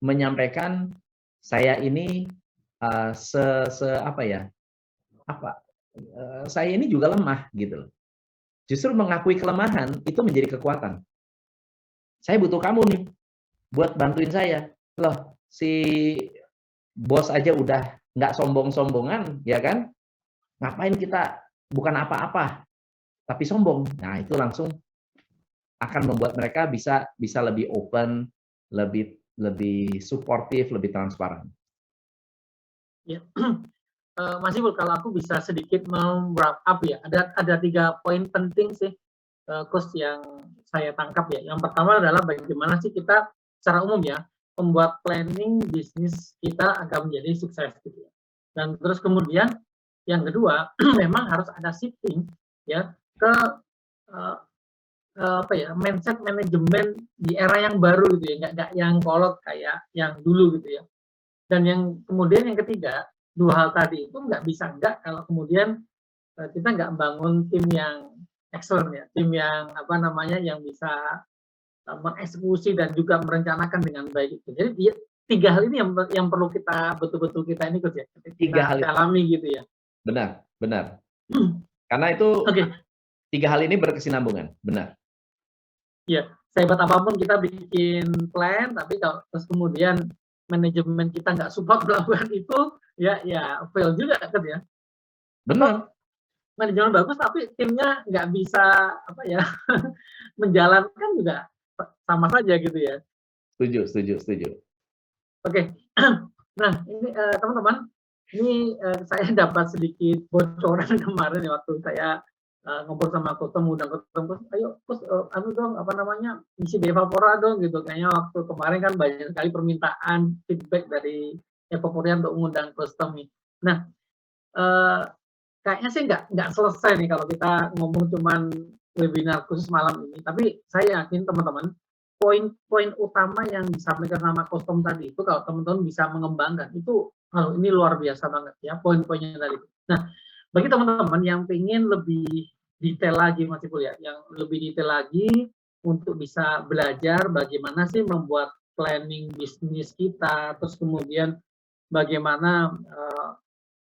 menyampaikan saya ini saya ini juga lemah gitu loh. Justru mengakui kelemahan itu menjadi kekuatan. Saya butuh kamu nih buat bantuin saya. Loh, si bos aja udah nggak sombong-sombongan, ya kan? Ngapain kita bukan apa-apa, tapi sombong. Nah, itu langsung akan membuat mereka bisa lebih open, lebih suportif, lebih transparan. Ya. Mas Ibul, kalau aku bisa sedikit wrap up ya, ada 3 poin penting sih, Coach, yang saya tangkap ya. Yang pertama adalah bagaimana sih kita secara umum ya membuat planning bisnis kita agar menjadi sukses gitu ya. Dan terus kemudian yang kedua memang harus ada shifting ya ke mindset manajemen di era yang baru gitu ya, nggak yang kolot kayak yang dulu gitu ya. Dan yang kemudian yang ketiga, 2 hal tadi itu nggak bisa enggak kalau kemudian kita nggak bangun tim yang excellent ya, tim yang yang bisa mengeksekusi dan juga merencanakan dengan baik itu. Jadi 3 hal ini yang perlu kita betul-betul kita ini Coach ya, kita alami gitu ya. Benar. Karena itu 3 hal ini berkesinambungan, benar. Ya, sehebat apapun kita bikin plan, tapi kalau terus kemudian manajemen kita nggak support melakukan itu, ya fail juga kan ya. Benar. Manajemen bagus tapi timnya nggak bisa menjalankan juga sama saja gitu ya. Setuju. Oke. Nah, ini teman-teman, ini saya dapat sedikit bocoran kemarin ya waktu saya ngobrol sama ketemu dan ketemu, ayo terus dong misi Devapora dong gitu. Kayaknya waktu kemarin kan banyak sekali permintaan feedback dari Devapora untuk mengundang custom nih. Nah, kayaknya sih nggak selesai nih kalau kita ngomong cuman webinar khusus malam ini. Tapi saya yakin teman-teman poin-poin utama yang disampaikan sama custom tadi itu kalau teman-teman bisa mengembangkan itu, ini luar biasa banget ya poin-poinnya tadi. Nah, bagi teman-teman yang ingin lebih detail lagi Mas Ipul ya, yang lebih detail lagi untuk bisa belajar bagaimana sih membuat planning bisnis kita, terus kemudian bagaimana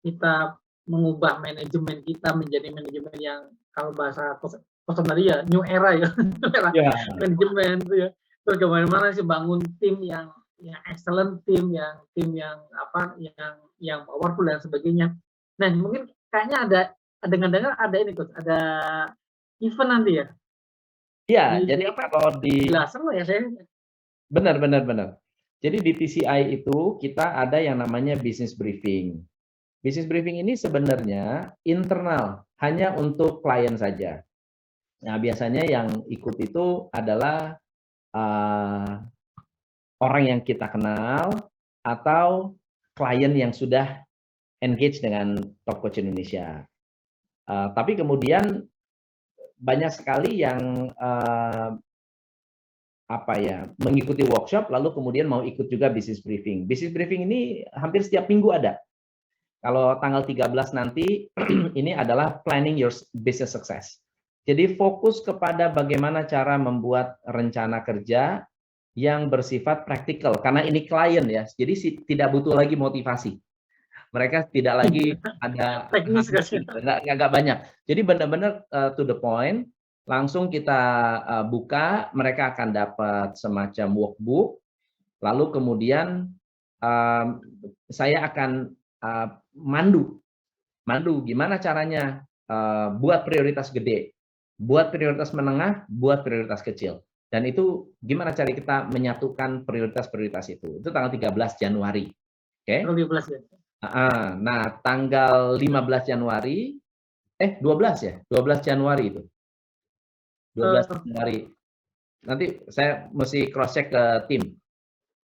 kita mengubah manajemen kita menjadi manajemen yang kalau bahasa kosong tadi ya new era ya, manajemen itu ya. Terus bagaimana sih bangun tim yang excellent, tim yang powerful dan sebagainya. Nah, mungkin kayaknya ada dengar ada ini Coach, ada event nanti ya? Iya, jadi kalau jelasan ya saya. Benar. Jadi di TCI itu kita ada yang namanya business briefing. Business briefing ini sebenarnya internal, hanya untuk klien saja. Nah, biasanya yang ikut itu adalah orang yang kita kenal atau klien yang sudah engage dengan Top Coach Indonesia. Tapi kemudian banyak sekali yang mengikuti workshop lalu kemudian mau ikut juga business briefing. Business briefing ini hampir setiap minggu ada. Kalau tanggal 13 nanti ini adalah planning your business success. Jadi fokus kepada bagaimana cara membuat rencana kerja yang bersifat praktikal karena ini klien ya. Jadi tidak butuh lagi motivasi. Mereka tidak lagi ada teknis, nggak banyak. Jadi benar-benar to the point, langsung kita buka, mereka akan dapat semacam workbook, lalu kemudian saya akan mandu gimana caranya buat prioritas gede, buat prioritas menengah, buat prioritas kecil. Dan itu gimana cara kita menyatukan prioritas-prioritas itu. Itu tanggal 13 Januari. Oke? 13 ya. Nah, tanggal 15 Januari, 12 ya? 12 Januari itu. 12 Januari. Nanti saya mesti cross check ke tim.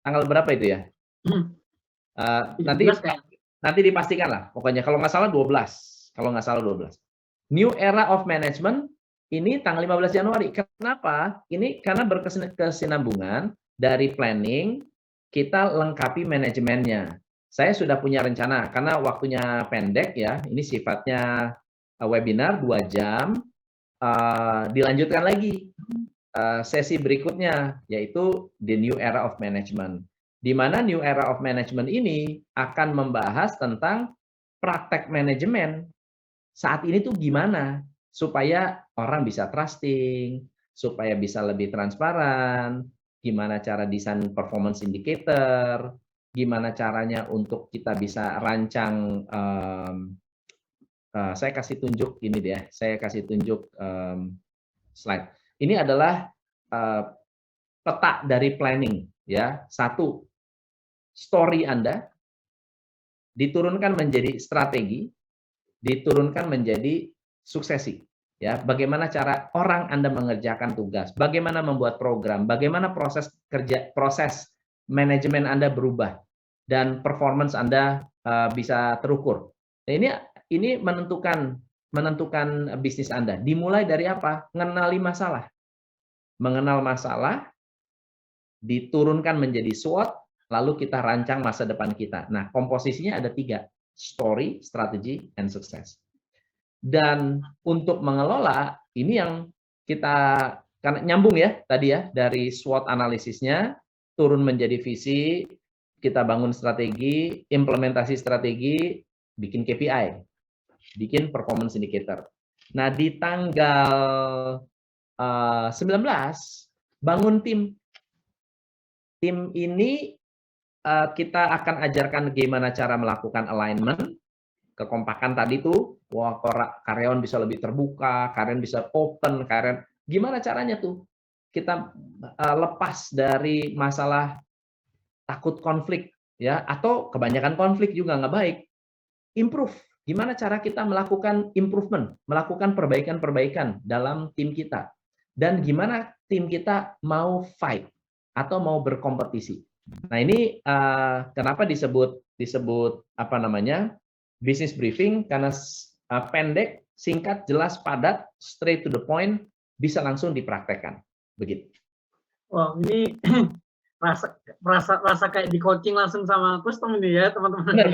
Tanggal berapa itu ya? Nanti dipastikan lah. Pokoknya kalau nggak salah 12. New Era of Management ini tanggal 15 Januari. Kenapa? Ini karena berkesinambungan dari planning, kita lengkapi manajemennya. saya sudah punya rencana karena waktunya pendek ya. Ini sifatnya webinar 2 jam. Dilanjutkan lagi sesi berikutnya, yaitu the new era of management. Di mana new era of management ini akan membahas tentang praktek manajemen saat ini tuh gimana supaya orang bisa trusting, supaya bisa lebih transparan, gimana cara desain performance indicator, gimana caranya untuk kita bisa rancang. Saya kasih tunjuk ini deh, saya kasih tunjuk slide. Ini adalah peta dari planning, ya. 1, story Anda diturunkan menjadi strategi, diturunkan menjadi suksesi. Ya, bagaimana cara orang Anda mengerjakan tugas, bagaimana membuat program, bagaimana proses kerja, proses manajemen Anda berubah dan performance Anda bisa terukur. Nah, ini menentukan bisnis Anda. Dimulai dari apa? Mengenal masalah, diturunkan menjadi SWOT, lalu kita rancang masa depan kita. Nah, komposisinya ada 3, story, strategy, and success. Dan untuk mengelola, ini yang kita, karena nyambung ya tadi ya, dari SWOT analisisnya, turun menjadi visi, kita bangun strategi, implementasi strategi, bikin KPI, bikin performance indicator. Nah, di tanggal 19, bangun tim. Tim ini kita akan ajarkan gimana cara melakukan alignment, kekompakan tadi tuh, wah karyawan bisa lebih terbuka, karyawan bisa open, gimana caranya tuh kita lepas dari masalah takut konflik ya, atau kebanyakan konflik juga nggak baik. Improve, gimana cara kita melakukan improvement, melakukan perbaikan-perbaikan dalam tim kita, dan gimana tim kita mau fight atau mau berkompetisi. Nah, ini kenapa disebut apa namanya? Business briefing, karena pendek, singkat, jelas, padat, straight to the point, bisa langsung dipraktekkan. Begitu. Wah, ini rasa kayak di coaching langsung sama custom ini ya, teman-teman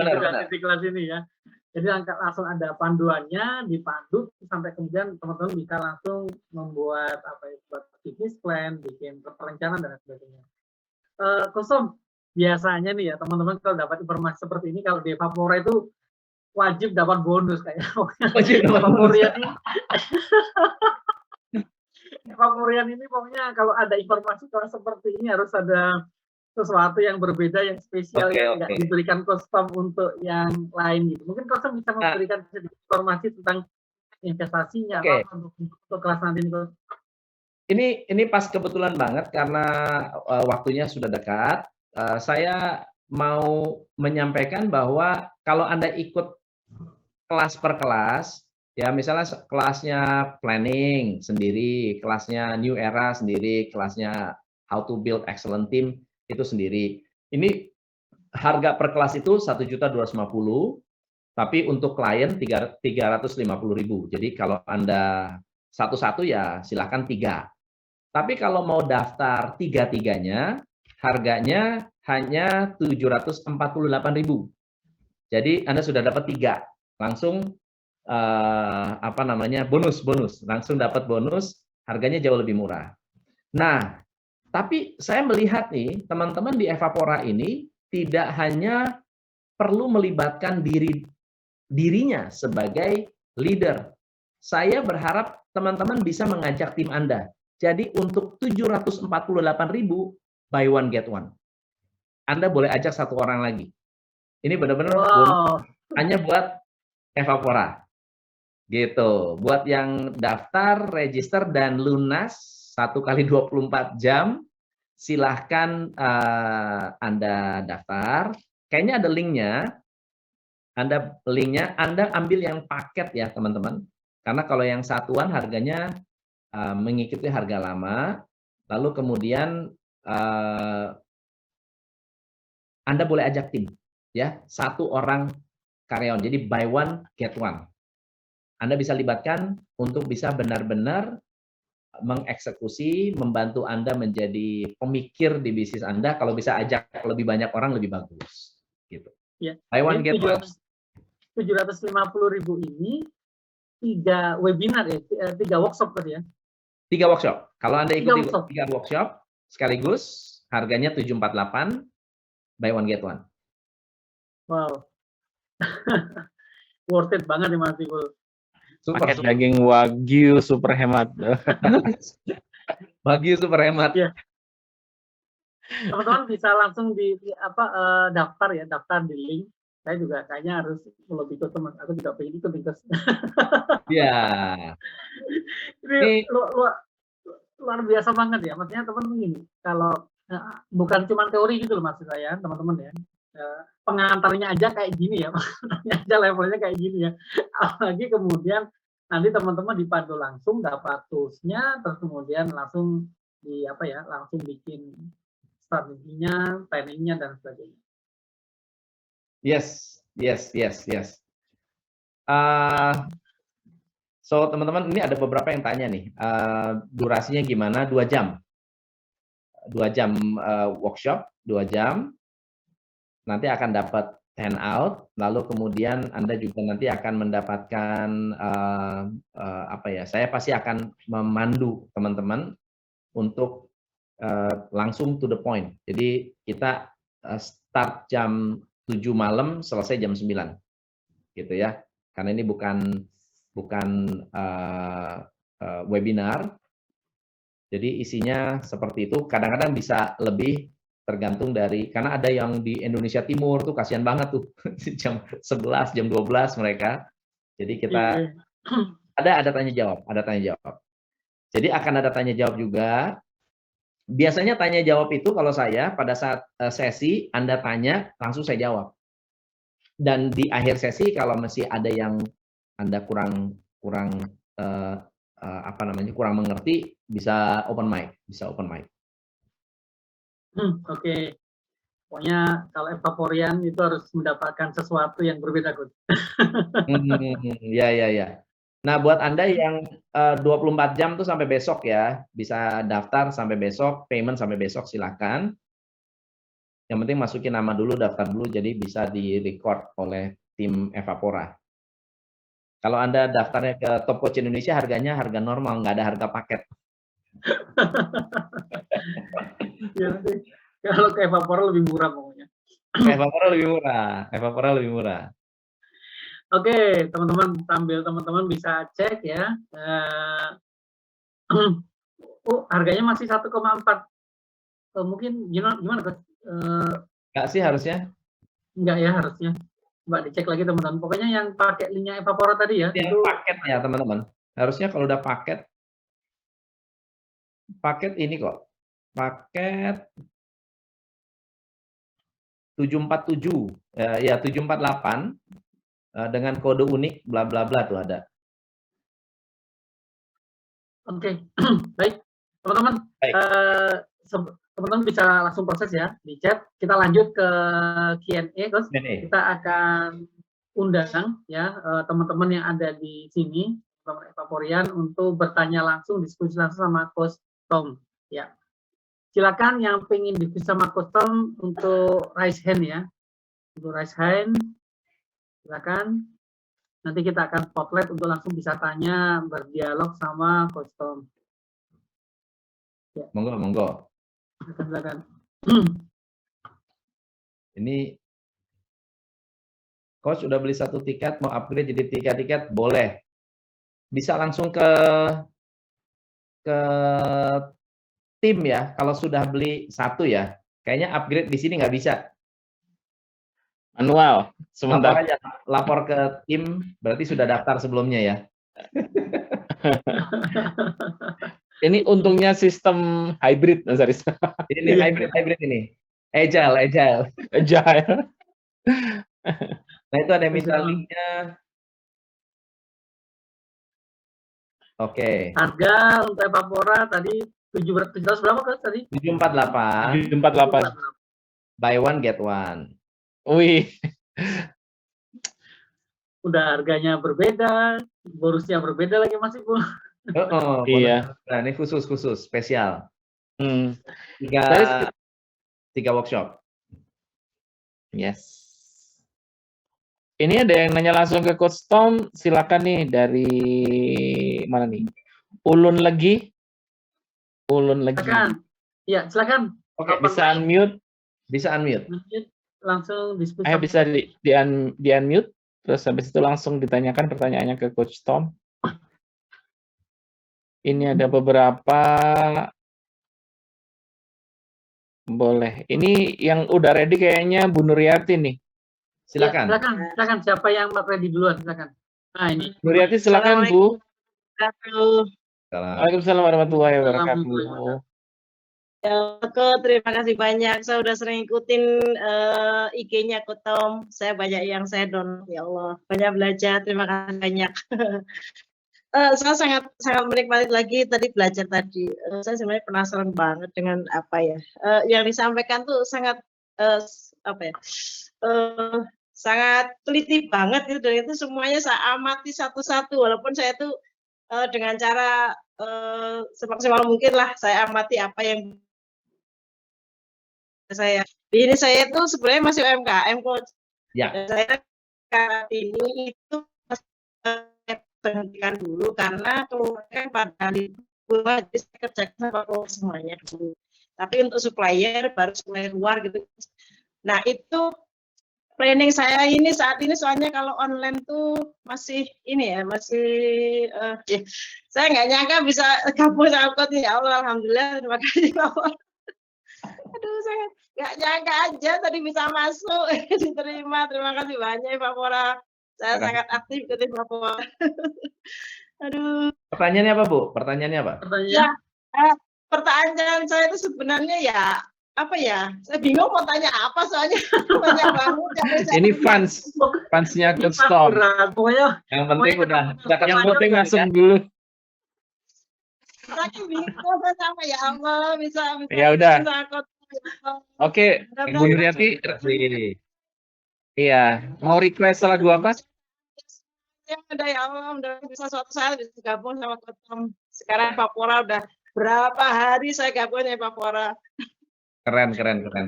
di kelas ini ya. Jadi langsung ada panduannya, dipandu sampai kemudian teman-teman bisa langsung membuat buat business plan, bikin perencanaan dan sebagainya. Kusum, biasanya nih ya teman-teman kalau dapat informasi seperti ini, kalau di Evapora itu wajib dapat bonus kayak. Wajib dapat bonus. Evaporian ini pokoknya kalau ada informasi kalau seperti ini harus ada sesuatu yang berbeda, yang spesial, yang nggak diberikan custom untuk yang lain gitu. Mungkin custom bisa memberikan informasi tentang investasinya untuk kelas nanti. Ini pas kebetulan banget karena waktunya sudah dekat. Saya mau menyampaikan bahwa kalau Anda ikut kelas per kelas, ya misalnya kelasnya planning sendiri, kelasnya new era sendiri, kelasnya how to build excellent team itu sendiri. Ini harga per kelas itu 1.250.000, tapi untuk klien 350.000. Jadi kalau Anda satu-satu ya silakan 3. Tapi kalau mau daftar 3-3-nya, harganya hanya 748.000. Jadi Anda sudah dapat 3, langsung apa namanya, bonus, langsung dapat bonus, harganya jauh lebih murah. Nah, tapi saya melihat nih, teman-teman di Evapora ini tidak hanya perlu melibatkan dirinya sebagai leader. Saya berharap teman-teman bisa mengajak tim Anda. Jadi untuk 748.000, buy one get one. Anda boleh ajak 1 orang lagi. Ini benar-benar hanya buat Evapora. Gitu. Buat yang daftar, register, dan lunas 1 kali 24 jam, silahkan Anda daftar. Kayaknya ada linknya. Anda ambil yang paket ya teman-teman. Karena kalau yang satuan harganya mengikuti harga lama. Lalu kemudian Anda boleh ajak tim, ya 1 orang karyawan. Jadi buy one get one. Anda bisa libatkan untuk bisa benar-benar mengeksekusi, membantu Anda menjadi pemikir di bisnis Anda. Kalau bisa ajak lebih banyak orang lebih bagus. Gitu. Ya. Buy one Jadi get one. 750.000 ini 3 webinar ya, 3 workshop tadi ya. 3 workshop. Kalau Anda 3 ikuti workshop. 3 workshop sekaligus, harganya 748, buy one get one. Wow. Worth it banget nih Mas Ipul. Paket daging Wagyu super hemat. Wagyu super hemat. Ya. Teman-teman bisa langsung daftar ya, daftar di link. Saya juga kayaknya harus lebih ikut teman. Aku juga pengen ikut. Iya. Ini luar biasa banget ya. Maksudnya teman-teman gini, kalau bukan cuma teori gitu loh maksud saya, teman-teman ya. Pengantarnya aja kayak gini ya, aja levelnya kayak gini ya. Apalagi kemudian nanti teman-teman dipandu langsung dapat toolsnya, terus kemudian langsung langsung bikin strateginya, planningnya dan sebagainya. Yes. So teman-teman, ini ada beberapa yang tanya nih, durasinya gimana? 2 jam. 2 jam workshop, 2 jam. Nanti akan dapat handout, lalu kemudian Anda juga nanti akan mendapatkan saya pasti akan memandu teman-teman untuk langsung to the point. Jadi kita start jam 7 malam, selesai jam 9. Gitu ya. Karena ini bukan webinar. Jadi isinya seperti itu. Kadang-kadang bisa lebih, tergantung dari, karena ada yang di Indonesia Timur tuh kasihan banget tuh jam 11, jam 12 mereka. Jadi kita ada tanya jawab. Jadi akan ada tanya jawab juga. Biasanya tanya jawab itu kalau saya pada saat sesi Anda tanya langsung saya jawab. Dan di akhir sesi kalau masih ada yang Anda kurang mengerti, bisa open mic. Oke. Pokoknya kalau Evaporian itu harus mendapatkan sesuatu yang berbeda, Gus. Ya. Nah, buat Anda yang 24 jam tuh sampai besok ya, bisa daftar sampai besok, payment sampai besok silahkan. Yang penting masukin nama dulu, daftar dulu, jadi bisa di-record oleh tim Evapora. Kalau Anda daftarnya ke Top Coach Indonesia, harganya harga normal, nggak ada harga paket. Ya, kalau ke Evapora lebih murah pokoknya. Evapora lebih murah. Oke, teman-teman, sambil teman-teman bisa cek ya. Harganya masih 1,4. Mungkin gimana Gus? Nggak sih harusnya? Enggak ya harusnya. Coba dicek lagi teman-teman. Pokoknya yang pakai linknya Evapora tadi ya. Yang itu paket ya teman-teman. Harusnya kalau udah paket ini kok. Paket 747 ya 748 dengan kode unik bla bla bla tuh ada. Oke. Baik teman-teman, teman-teman bisa langsung proses ya di chat. Kita lanjut ke Q&A, Gus. Kita akan undang ya teman-teman yang ada di sini, teman Evaporian, untuk bertanya langsung, diskusi langsung sama Coach Tom ya. Silakan yang pengen diskusi sama Coach Tom untuk raise hand ya. Untuk raise hand, silakan. Nanti kita akan spotlight untuk langsung bisa tanya, berdialog sama Coach Tom. Ya. Monggo. Silakan. Ini Coach udah beli 1 tiket, mau upgrade jadi 3 tiket, boleh. Bisa langsung ke tim ya, kalau sudah beli 1 ya. Kayaknya upgrade di sini nggak bisa. Manual, sebentar. Lapor ke tim, berarti sudah daftar sebelumnya ya. Ini untungnya sistem hybrid, Mas Aris. Ini hybrid ini. Agile. Nah, itu ada yang minta linknya. Oke. Harga untuk Evapora tadi 700 berapa kan tadi? 748. Buy one get one. Wih. Udah harganya berbeda, bonusnya berbeda lagi Mas Ibu. Iya. Nah, ini khusus spesial. 3 workshop. Yes. Ini ada yang nanya langsung ke Coach Tom, silakan nih dari mana nih? Ulun lagi. Silakan. Ya, silakan. Oke, Bisa unmute. bisa unmute. Langsung diskusi. Ayo bisa di unmute. Terus habis itu langsung ditanyakan pertanyaannya ke Coach Tom. Ini ada beberapa. Boleh. Ini yang udah ready kayaknya Bu Nuryati nih. Silakan. Ya, silakan. Siapa yang ready duluan? Silakan. Nah, ini. Nuryati silakan Bu. Salam. Waalaikumsalam warahmatullahi wabarakatuh. Ya, terima kasih banyak. Saya udah sering ikutin IG-nya Ko Tom. Saya banyak yang saya download. Ya Allah, banyak belajar. Terima kasih banyak. Saya sangat menikmati lagi tadi belajar tadi. Saya sebenarnya penasaran banget dengan apa ya yang disampaikan tuh sangat sangat teliti banget gitu, dan itu semuanya saya amati satu-satu, walaupun saya tuh dengan cara semaksimal mungkin lah saya amati apa yang saya tuh sebenarnya masih UMKM Coach. Ya. Saya saat ini itu berhentikan dulu karena keluarga kan pada libur, jadi saya kerjakan sama keluarga semuanya dulu. Tapi untuk supplier baru supplier luar gitu. Nah itu planning saya ini saat ini, soalnya kalau online tuh masih ini ya, masih saya nggak nyangka bisa gabung sama Coach. Ya Allah, alhamdulillah, terima kasih Bapak. Aduh, saya nggak nyangka aja tadi bisa masuk, diterima. Terima kasih banyak Pak Pora. Saya sangat aktif ikutin Pak Pora. Aduh. Pertanyaannya apa, Bu? Pertanyaannya apa? Ya, pertanyaan saya itu sebenarnya ya, apa ya? Saya bingung mau tanya apa, soalnya banyak banget. Ini fansnya Coach Tom. Pokoknya yang penting udah Yang penting langsung dulu. Saya bingung sama ya Allah, bisa. Ya udah. Oke, Bu Nuryati. Iya, mau request lagu apa? Ya udah, ya Allah, udah bisa suatu saat bisa gabung sama Coach Tom. Sekarang Pak Pora udah berapa hari saya gabung ya Pak Pora. Keren.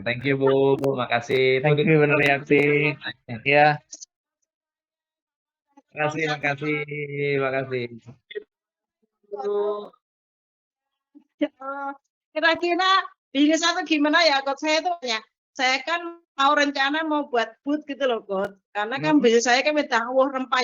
Thank you, Bu. Makasih. Thank you, Bu Nuryati. Ya. Makasih. Kira-kira bisnis itu gimana ya Coach? Saya kan mau rencana mau buat booth gitu loh Coach, karena kan bisnis saya kan wedang rempah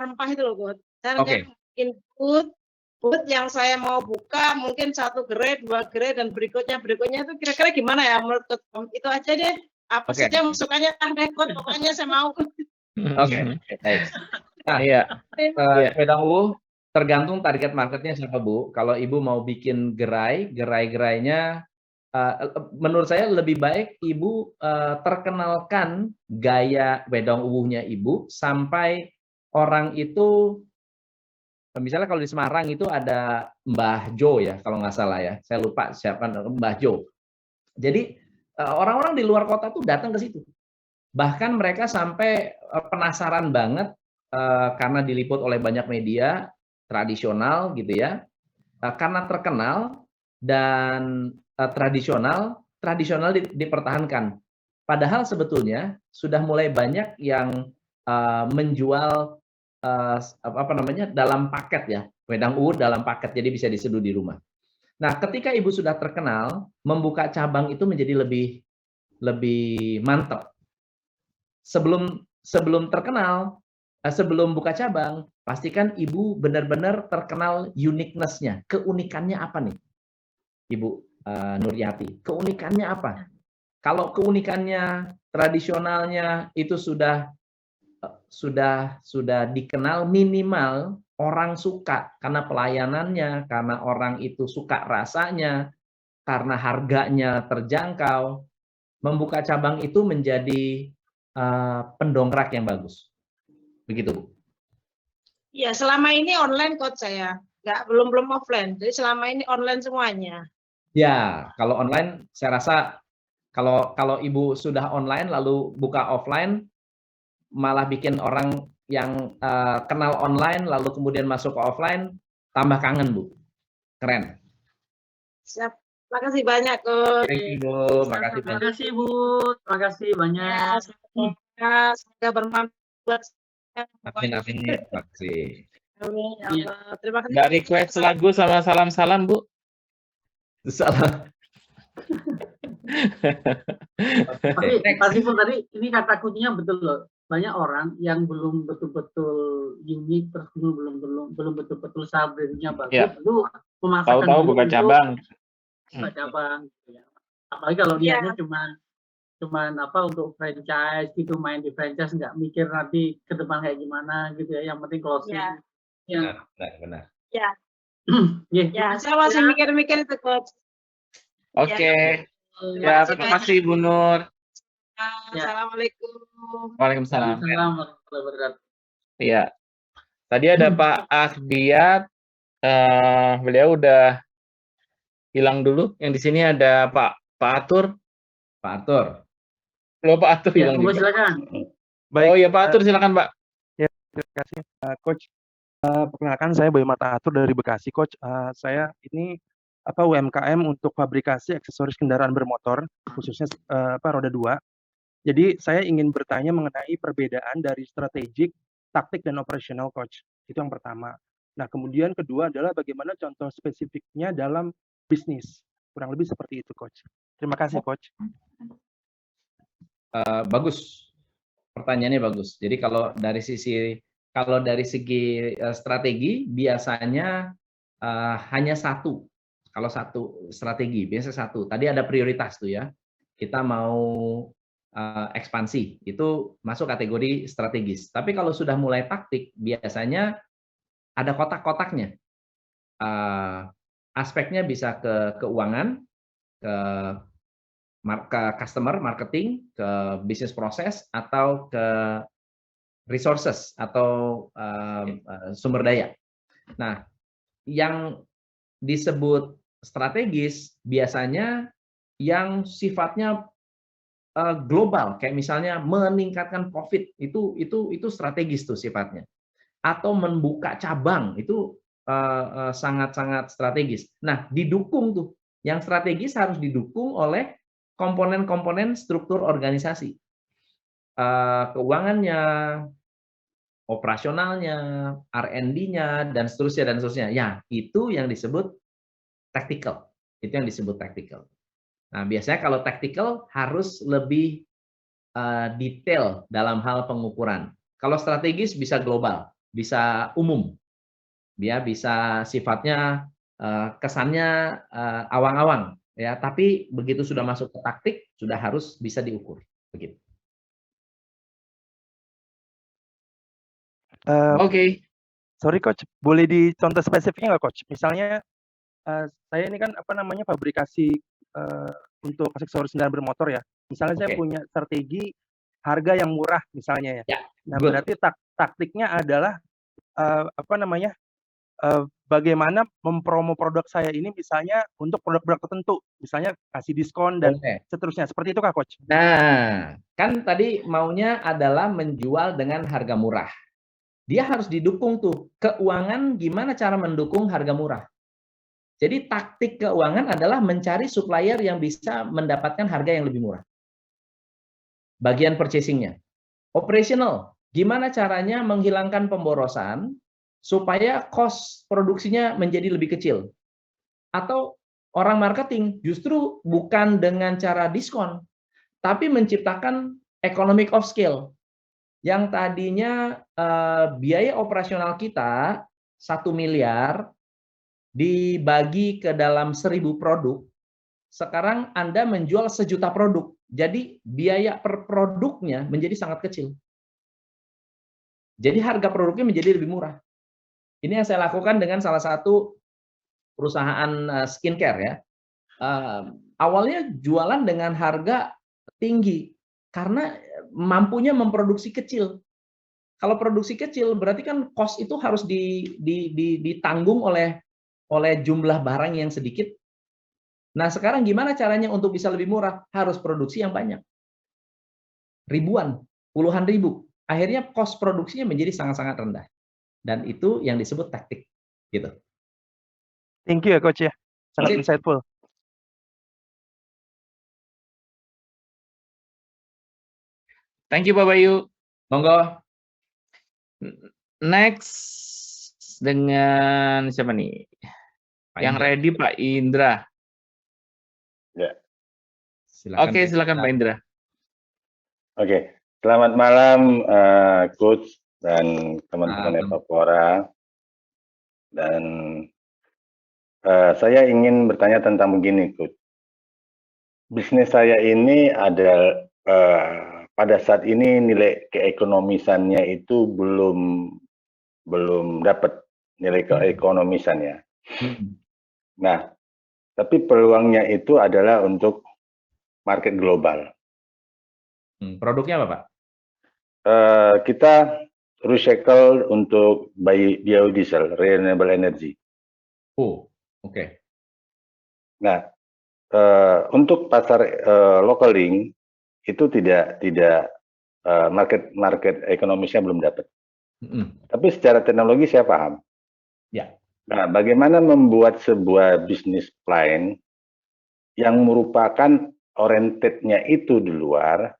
rempah itu loh Coach. Saya bikin booth yang saya mau buka mungkin 1 gerai, 2 gerai, dan berikutnya itu kira-kira gimana ya menurut Coach? Itu aja deh, apa saja masukannya Coach, pokoknya saya mau. Oke. Baik. Nah, wedang uwuh tergantung target marketnya siapa, Bu. Kalau Ibu mau bikin gerai-gerainya, menurut saya lebih baik Ibu terkenalkan gaya wedang uwuhnya Ibu sampai orang itu, misalnya kalau di Semarang itu ada Mbah Jo ya, kalau nggak salah ya, saya lupa siapa, Mbah Jo. Jadi orang-orang di luar kota tuh datang ke situ. Bahkan mereka sampai penasaran banget karena diliput oleh banyak media tradisional gitu ya, karena terkenal dan tradisional dipertahankan. Padahal sebetulnya sudah mulai banyak yang menjual dalam paket ya, wedang uwuh dalam paket, jadi bisa diseduh di rumah. Nah, ketika Ibu sudah terkenal, membuka cabang itu menjadi lebih mantap. Sebelum terkenal, sebelum buka cabang, pastikan Ibu benar-benar terkenal uniqueness-nya. Keunikannya apa nih, Ibu Nuryati? Keunikannya apa? Kalau keunikannya, tradisionalnya itu sudah dikenal, minimal orang suka karena pelayanannya, karena orang itu suka rasanya, karena harganya terjangkau. Membuka cabang itu menjadi pendongkrak yang bagus. Begitu, Bu. Ya, selama ini online Coach saya. Belum offline. Jadi selama ini online semuanya. Ya, kalau online saya rasa kalau Ibu sudah online lalu buka offline, malah bikin orang yang kenal online lalu kemudian masuk ke offline tambah kangen, Bu. Keren. Siap. Makasih banyak Coach. Thank you, Bu. Makasih Bu. Terima kasih banyak. semoga bermanfaat buat saya. Amin, amin. Terima kasih. Amin, ya Iya. Allah. Terima kasih. Nggak request lagu sama salam-salam, Bu? Salah. Tapi Next. Pak Siful tadi ini kata kuncinya betul loh. Banyak orang yang belum betul-betul unik, terus belum betul-betul usaha brandingnya bagus, Ya. itu memaksakan Tahu-tahu diri buka untuk cabang. buka cabang. Gitu ya. Apalagi kalau Iya. niatnya cuman apa untuk franchise gitu, main di franchise, nggak mikir nanti ke depan kayak gimana gitu ya. Yang penting closing. Iya. Ya. Benar. Ya, Yeah. ya, saya masih mikir-mikir itu, Coach. Oke. Ya, Ya, terima kasih Bu Nur. Assalamualaikum. Waalaikumsalam. Assalamualaikum warahmatullahi wabarakatuh. Iya. Tadi ada Pak Akbiat. Beliau udah hilang dulu. Yang di sini ada Pak Atur. Pak Arthur. Loh, Pak Atur Ya, hilang monggo juga. silakan. Oh iya, Pak Atur silakan, Pak. Terima kasih, Coach. Perkenalkan, saya Boy Mata Atur dari Bekasi, Coach. Saya ini UMKM untuk fabrikasi aksesoris kendaraan bermotor, khususnya roda 2. Jadi saya ingin bertanya mengenai perbedaan dari strategik, taktik, dan operasional, Coach. Itu yang pertama. Nah, kemudian kedua adalah bagaimana contoh spesifiknya dalam bisnis. Kurang lebih seperti itu, Coach. Terima kasih, Coach. Bagus. Pertanyaannya bagus. Jadi kalau dari segi strategi biasanya hanya satu. Kalau satu strategi biasa satu. Tadi ada prioritas tuh ya. Kita mau ekspansi itu masuk kategori strategis. Tapi kalau sudah mulai taktik biasanya ada kotak-kotaknya. Aspeknya bisa ke keuangan, ke customer, marketing, ke bisnis proses, atau ke resources atau sumber daya. Nah, yang disebut strategis biasanya yang sifatnya global, kayak misalnya meningkatkan profit itu strategis tuh sifatnya, atau membuka cabang itu sangat-sangat strategis. Nah, didukung tuh, yang strategis harus didukung oleh komponen-komponen struktur organisasi, keuangannya, operasionalnya, R&D-nya, dan seterusnya. Ya, itu yang disebut tactical. Itu yang disebut tactical. Nah, biasanya kalau tactical harus lebih detail dalam hal pengukuran. Kalau strategis bisa global, bisa umum. Dia bisa sifatnya kesannya awang-awang, ya. Tapi begitu sudah masuk ke taktik, sudah harus bisa diukur. Begitu. Oke. Sorry, Coach. Boleh dicontoh spesifiknya nggak, Coach? Misalnya saya ini kan fabrikasi untuk aksesoris kendaraan bermotor ya. Misalnya saya punya strategi harga yang murah misalnya ya. Nah, berarti taktiknya adalah bagaimana mempromo produk saya ini misalnya untuk produk-produk tertentu, misalnya kasih diskon dan seterusnya. Seperti itu kah, Coach? Nah, kan tadi maunya adalah menjual dengan harga murah. Dia harus didukung tuh keuangan, gimana cara mendukung harga murah. Jadi taktik keuangan adalah mencari supplier yang bisa mendapatkan harga yang lebih murah. Bagian purchasing-nya. Operational, gimana caranya menghilangkan pemborosan supaya cost produksinya menjadi lebih kecil. Atau orang marketing justru bukan dengan cara diskon, tapi menciptakan economic of scale. Yang tadinya biaya operasional kita 1 miliar dibagi ke dalam 1000 produk, sekarang Anda menjual 1 juta produk. Jadi biaya per produknya menjadi sangat kecil. Jadi harga produknya menjadi lebih murah. Ini yang saya lakukan dengan salah satu perusahaan skincare ya. Awalnya jualan dengan harga tinggi karena mampunya memproduksi kecil. Kalau produksi kecil berarti kan cost itu harus ditanggung oleh jumlah barang yang sedikit. Nah, sekarang gimana caranya untuk bisa lebih murah? Harus produksi yang banyak. Ribuan, puluhan ribu. Akhirnya cost produksinya menjadi sangat-sangat rendah. Dan itu yang disebut taktik. Gitu. Thank you ya, Coach ya. Sangat insightful. Thank you Pak Bayu. Monggo. Next dengan siapa nih? Pak Yang Indra. ready Pak Indra. Silakan. Oke, silakan Pak Indra. Oke, selamat malam Coach dan teman-teman Epapora. Dan saya ingin bertanya tentang begini, Coach. Bisnis saya ini ada pada saat ini nilai keekonomisannya itu belum dapat nilai keekonomisannya. Nah, tapi peluangnya itu adalah untuk market global. Produknya apa, Pak? Kita recycle untuk biodiesel, renewable energy. Oh, oke. Nah, untuk pasar local link itu tidak market ekonomisnya belum dapat. Tapi secara teknologi saya paham. Ya. Nah, bagaimana membuat sebuah bisnis plan yang merupakan orientednya itu di luar,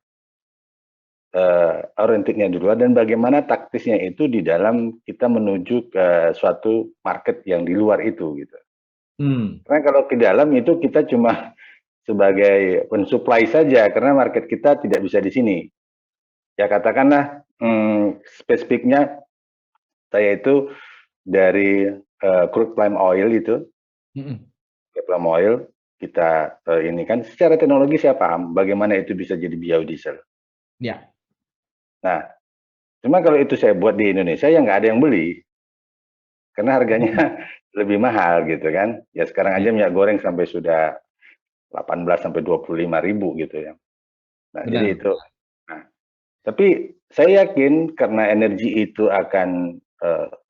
dan bagaimana taktisnya itu di dalam kita menuju ke suatu market yang di luar itu gitu. Karena kalau ke dalam itu kita cuma sebagai pensuplai saja karena market kita tidak bisa di sini. Ya katakanlah spesifiknya saya itu dari crude palm oil itu, palm oil kita ini kan secara teknologi saya paham bagaimana itu bisa jadi biodiesel. Ya. Nah, cuma kalau itu saya buat di Indonesia ya nggak ada yang beli karena harganya lebih mahal gitu kan. Ya sekarang aja minyak goreng sampai sudah 18 sampai 25 ribu gitu ya. Nah, jadi itu. Nah, tapi saya yakin karena energi itu akan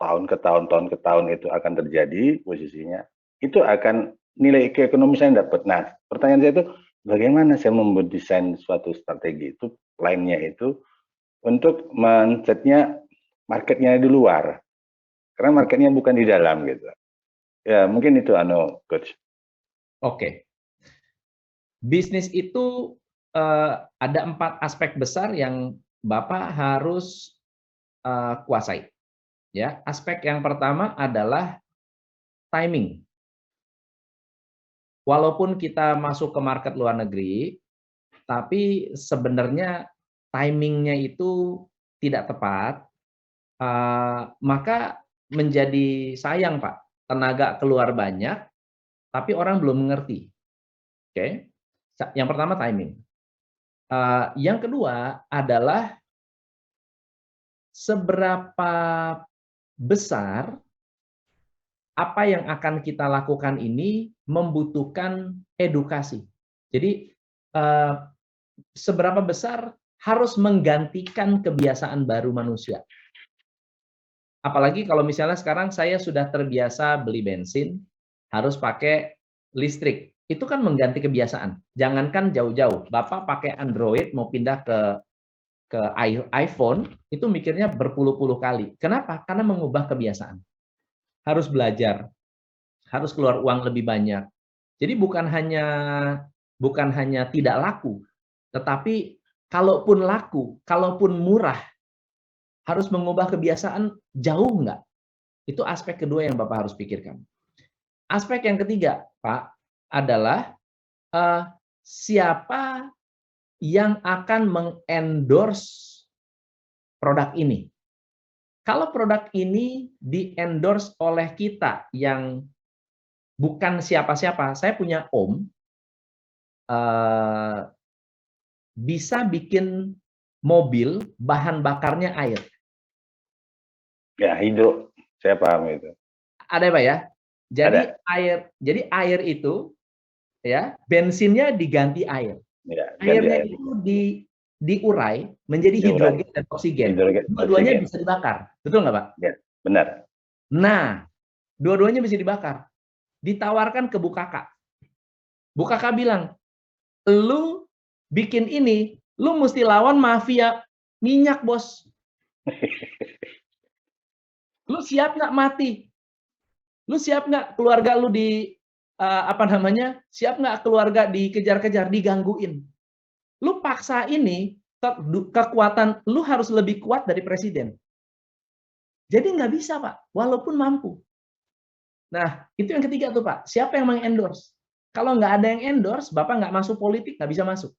tahun ke tahun itu akan terjadi posisinya, itu akan nilai keekonomisan dapat. Nah, pertanyaan saya itu bagaimana saya membuat desain suatu strategi itu, lainnya itu untuk men-setnya marketnya di luar, karena marketnya bukan di dalam gitu. Ya mungkin itu Coach. Oke. Bisnis itu ada 4 aspek besar yang Bapak harus kuasai. Ya, aspek yang pertama adalah timing. Walaupun kita masuk ke market luar negeri, tapi sebenarnya timingnya itu tidak tepat, maka menjadi sayang Pak. Tenaga keluar banyak, tapi orang belum mengerti. Oke. Yang pertama timing. Yang kedua adalah seberapa besar apa yang akan kita lakukan ini membutuhkan edukasi. Jadi seberapa besar harus menggantikan kebiasaan baru manusia. Apalagi kalau misalnya sekarang saya sudah terbiasa beli bensin, harus pakai listrik. Itu kan mengganti kebiasaan. Jangankan jauh-jauh, Bapak pakai Android mau pindah ke iPhone, itu mikirnya berpuluh-puluh kali. Kenapa? Karena mengubah kebiasaan. Harus belajar, harus keluar uang lebih banyak. Jadi bukan hanya tidak laku, tetapi kalaupun laku, kalaupun murah, harus mengubah kebiasaan jauh enggak? Itu aspek kedua yang Bapak harus pikirkan. Aspek yang ketiga, Pak, adalah siapa yang akan mengendorse produk ini. Kalau produk ini di-endorse oleh kita yang bukan siapa-siapa, saya punya om, bisa bikin mobil bahan bakarnya air. Ya, hidro, saya paham itu. Ada Pak ya? Jadi ada. air itu ya, bensinnya diganti air. Ya, Airnya itu diurai menjadi hidrogen dan oksigen. Dua-duanya bisa dibakar. Betul nggak, Pak? Ya, benar. Nah, dua-duanya bisa dibakar. Ditawarkan ke Bu Kakak. Bu Kakak bilang, lu bikin ini, lu mesti lawan mafia minyak, bos. Lu siap nggak mati? Lu siap nggak keluarga lu siap nggak keluarga dikejar-kejar, digangguin? Lu paksa ini, kekuatan lu harus lebih kuat dari presiden. Jadi nggak bisa, Pak, walaupun mampu. Nah, itu yang ketiga tuh, Pak. Siapa yang mengendorse? Kalau nggak ada yang endorse, Bapak nggak masuk politik, nggak bisa masuk.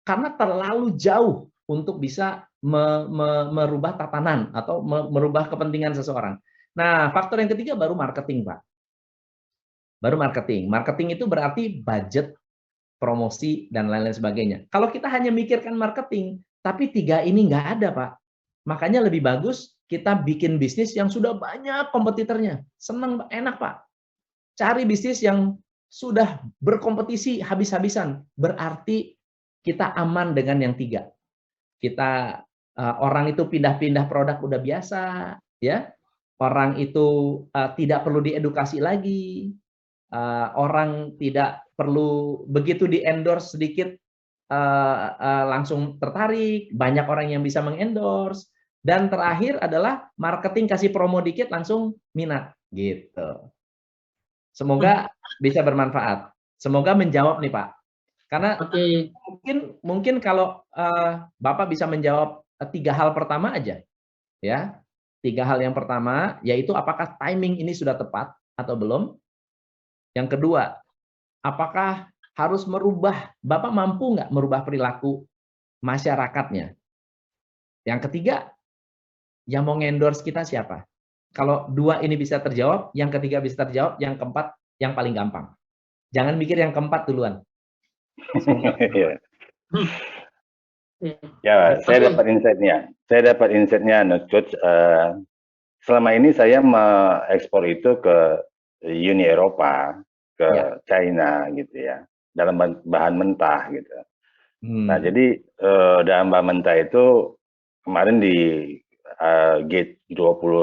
Karena terlalu jauh untuk bisa merubah tatanan atau merubah kepentingan seseorang. Nah, faktor yang ketiga baru marketing, Pak. Baru marketing. Marketing itu berarti budget, promosi, dan lain-lain sebagainya. Kalau kita hanya mikirkan marketing, tapi tiga ini nggak ada, Pak. Makanya lebih bagus kita bikin bisnis yang sudah banyak kompetitornya. Senang, enak, Pak. Cari bisnis yang sudah berkompetisi habis-habisan. Berarti kita aman dengan yang tiga. Kita orang itu pindah-pindah produk udah biasa, ya. Orang itu tidak perlu diedukasi lagi. Orang tidak perlu begitu di-endorse sedikit langsung tertarik. Banyak orang yang bisa mengendorse. Dan terakhir adalah marketing kasih promo dikit langsung minat gitu. Semoga bisa bermanfaat. Semoga menjawab nih Pak. Karena mungkin kalau Bapak bisa menjawab 3 hal pertama aja, ya. 3 hal yang pertama yaitu apakah timing ini sudah tepat atau belum. Yang kedua, apakah harus merubah, Bapak mampu nggak merubah perilaku masyarakatnya. Yang ketiga, yang mau endorse kita siapa? Kalau 2 ini bisa terjawab, yang ketiga bisa terjawab, yang keempat yang paling gampang. Jangan mikir yang keempat duluan. Ya, saya dapat insight-nya. Coach. Selama ini saya mengekspor itu ke Uni Eropa, ke China gitu ya, dalam bahan mentah gitu. Nah, jadi dalam bahan mentah itu kemarin di G20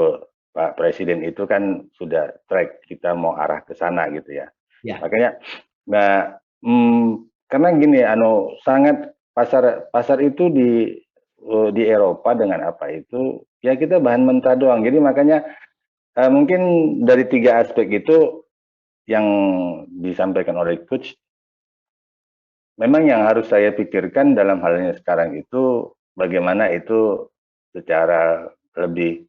Pak Presiden itu kan sudah track kita mau arah ke sana gitu ya. Makanya, karena gini, sangat pasar itu di Eropa dengan apa itu ya kita bahan mentah doang. Jadi makanya mungkin dari 3 aspek itu yang disampaikan oleh Coach, memang yang harus saya pikirkan dalam halnya sekarang itu bagaimana itu secara lebih